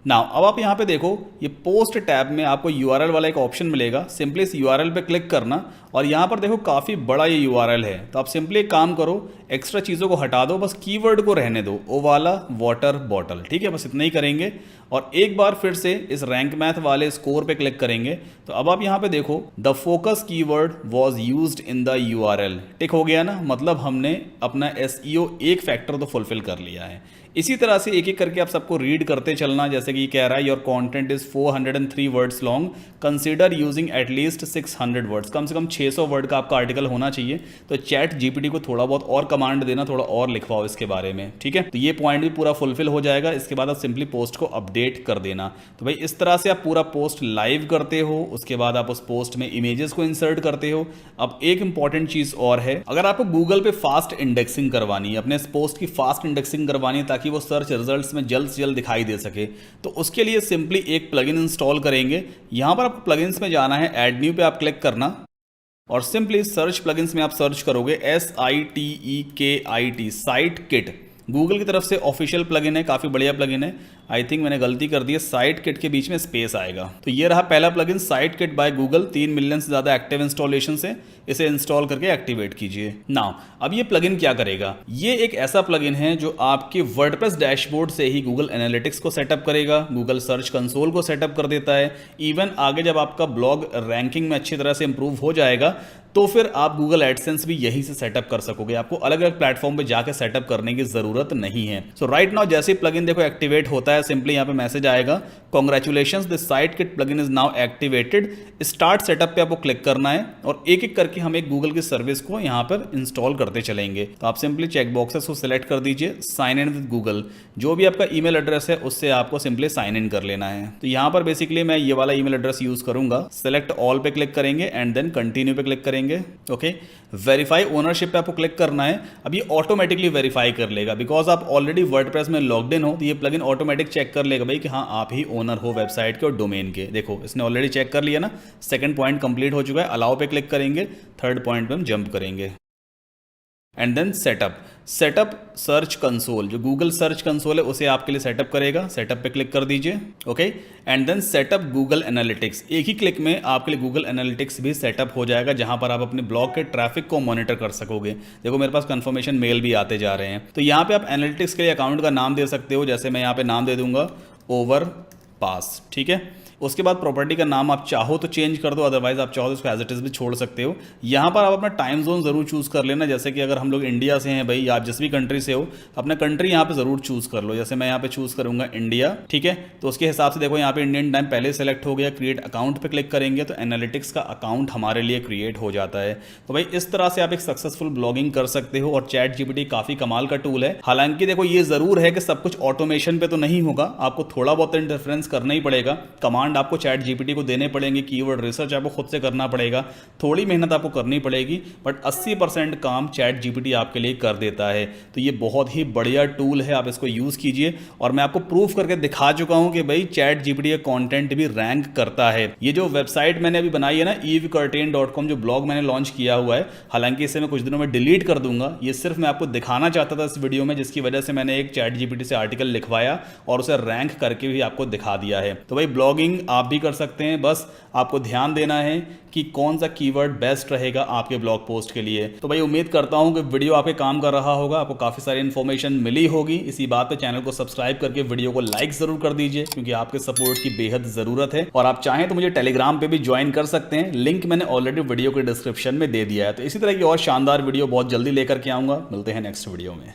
S1: नाउ अब आप यहाँ पे देखो, ये पोस्ट टैब में आपको यूआरएल वाला एक ऑप्शन मिलेगा। सिंपली इस यूआरएल पे क्लिक करना और यहाँ पर देखो काफ़ी बड़ा ये यूआरएल है। तो आप सिंपली एक काम करो, एक्स्ट्रा चीज़ों को हटा दो, बस कीवर्ड को रहने दो, ओ वाला वाटर बॉटल। ठीक है, बस इतना ही करेंगे और एक बार फिर से इस रैंक मैथ वाले स्कोर पे क्लिक करेंगे। तो अब आप यहाँ पे देखो, the focus keyword was used in the URL. Tick हो गया ना, मतलब हमने अपना एसईओ एक फैक्टर तो फुलफिल कर लिया है। इसी तरह से एक एक करके आप सबको रीड करते चलना। जैसे कि ये कह रहा है your content is 403 words long, consider using at least 600 words. कम से कम 600 वर्ड का आपका आर्टिकल होना चाहिए। तो चैट जीपीटी को थोड़ा बहुत और कमांड देना, थोड़ा और लिखवाओ इसके बारे में। ठीक है, तो ये पॉइंट भी पूरा फुलफिल हो जाएगा। इसके बाद आप सिंपली पोस्ट को अपडेट कर देना। तो भाई इस तरह से आप पूरा पोस्ट लाइव करते हो, उसके बाद आप उस पोस्ट में इमेजेस को इंसर्ट करते हो। अब एक इंपॉर्टेंट चीज और है, अगर आपको गूगल पे फास्ट इंडेक्सिंग करवानी है, अपने इस पोस्ट की फास्ट इंडेक्सिंग करवानी है ताकि वो सर्च रिजल्ट्स में जल्द से जल्द दिखाई दे सके, तो उसके लिए सिंपली एक प्लगइन इंस्टॉल करेंगे। यहां पर आपको प्लगइन्स में जाना है, ऐड न्यू पे आप क्लिक करना और सिंपली सर्च प्लगइन्स में आप सर्च करोगे SITEKIT, साइट किट। गूगल की तरफ से ऑफिशियल प्लगइन है, काफ़ी बढ़िया प्लगइन है। आई थिंक मैंने गलती कर दी है, साइट किट के बीच में स्पेस आएगा। तो ये रहा पहला plugin, site kit by Google. 3 million से ज़्यादा एक्टिव इंस्टॉलेशन है। इसे इंस्टॉल करके एक्टिवेट कीजिए। नाउ अब ये प्लगइन क्या करेगा, ये एक ऐसा प्लगइन है जो आपके वर्डप्रेस डैशबोर्ड से ही गूगल एनालिटिक्स को सेटअप करेगा, गूगल सर्च कंसोल को सेटअप कर देता है। इवन आगे जब आपका ब्लॉग रैंकिंग में अच्छी तरह से इंप्रूव हो जाएगा तो फिर आप गूगल एडसेंस भी यहीं से सेटअप कर सकोगे। आपको अलग अलग प्लेटफॉर्म पे जाकर सेटअप करने की जरूरत नहीं है। सो राइट नाउ जैसे ही प्लगइन देखो एक्टिवेट होता है, सिंपली यहाँ पे मैसेज आएगा, congratulations this site kit plugin is now activated, start setup पे आपको क्लिक करना है और एक एक करके हम एक गूगल की सर्विस को यहाँ पर इंस्टॉल करते चलेंगे। तो आप सिंपली चेक बॉक्सेस को सिलेक्ट कर दीजिए, साइन इन विद गूगल। जो भी आपका ईमेल एड्रेस है उससे आपको सिंपली साइन इन कर लेना है। तो यहाँ पर बेसिकली मैं ये वाला ईमेल एड्रेस यूज करूंगा। सिलेक्ट ऑल पे क्लिक करेंगे एंड देन कंटिन्यू पे क्लिक करेंगे। ओके, वेरीफाई ओनरशिप पे आपको क्लिक करना है। अब ये ऑटोमेटिकली वेरीफाई कर लेगा, बिकॉज आप ऑलरेडी वर्डप्रेस में लॉग्ड इन हो, तो ये प्लगइन ऑटोमेटिक चेक कर लेगा भाई कि हाँ आप ही ओनर हो वेबसाइट के और डोमेन के। देखो इसने ऑलरेडी चेक कर लिया ना, सेकंड पॉइंट कंप्लीट हो चुका है। अलाउ पे क्लिक करेंगे, थर्ड पॉइंट पे हम जंप करेंगे and then setup search console. जो गूगल सर्च कंसोल है उसे आपके लिए सेटअप करेगा। सेटअप पे क्लिक कर दीजिए। Okay, and then setup Google Analytics. एक ही क्लिक में आपके लिए गूगल एनालिटिक्स भी सेटअप हो जाएगा, जहां पर आप अपने ब्लॉग के ट्रैफिक को मॉनिटर कर सकोगे। देखो मेरे पास कंफर्मेशन मेल भी आते जा रहे हैं। तो यहाँ पे आप एनालिटिक्स के लिए अकाउंट का नाम दे सकते हो। जैसे मैं यहाँ पे नाम दे दूंगा ओवरपास। ठीक है, उसके बाद प्रॉपर्टी का नाम आप चाहो तो चेंज कर दो, अदरवाइज आप चाहो तो उसको एज इट इज भी छोड़ सकते हो। यहाँ पर आप अपना टाइम जोन जरूर चूज कर लेना। जैसे कि अगर हम लोग इंडिया से हैं भाई, या आप जिस भी कंट्री से हो, अपना कंट्री यहाँ पे जरूर चूज कर लो। जैसे मैं यहाँ पे चूज करूंगा इंडिया। ठीक है, तो उसके हिसाब से देखो यहाँ पे इंडियन टाइम पहले सेलेक्ट हो गया। क्रिएट अकाउंट पे क्लिक करेंगे तो एनालिटिक्स का अकाउंट हमारे लिए क्रिएट हो जाता है। तो भाई इस तरह से आप एक सक्सेसफुल ब्लॉगिंग कर सकते हो और चैट जीपीटी काफी कमाल का टूल है। हालांकि देखो ये जरूर है कि सब कुछ ऑटोमेशन पे तो नहीं होगा, आपको थोड़ा बहुत इंटरफेरेंस करना ही पड़ेगा। कमांड आपको चैट जीपीटी को देने पड़ेंगे, कीवर्ड रिसर्च आपको खुद से करना पड़ेगा, थोड़ी मेहनत आपको करनी पड़ेगी, बट 80% काम चैट जीपीटी आपके लिए कर देता है। तो ये बहुत ही बढ़िया टूल है, आप इसको यूज कीजिए। और मैं आपको प्रूफ करके दिखा चुका हूं कि भाई चैट जीपीटी का कंटेंट भी रैंक करता है। ये जो वेबसाइट मैंने अभी बनाई है ना, evecurtain.com, जो ब्लॉग मैंने लॉन्च किया हुआ है, हालांकि इसे मैं कुछ दिनों में डिलीट कर दूंगा। ये सिर्फ मैं आपको दिखाना चाहता था इस वीडियो में, जिसकी वजह से मैंने एक चैट जीपीटी से आर्टिकल लिखवाया और उसे रैंक करके भी आपको दिखा दिया है। तो भाई ब्लॉगिंग आप भी कर सकते हैं, बस आपको ध्यान देना है कि कौन सा कीवर्ड बेस्ट रहेगा आपके ब्लॉग पोस्ट के लिए। तो भाई उम्मीद करता हूं कि वीडियो आपके काम कर रहा होगा, आपको काफी सारी इन्फॉर्मेशन मिली होगी। इसी बात पे चैनल को सब्सक्राइब करके वीडियो को लाइक जरूर कर दीजिए, क्योंकि आपके सपोर्ट की बेहद जरूरत है। और आप चाहें तो मुझे टेलीग्राम पे भी ज्वाइन कर सकते हैं, लिंक मैंने ऑलरेडी वीडियो के डिस्क्रिप्शन में दे दिया है। तो इसी तरह की और शानदार वीडियो बहुत जल्दी लेकर के आऊंगा। मिलते हैं नेक्स्ट वीडियो में।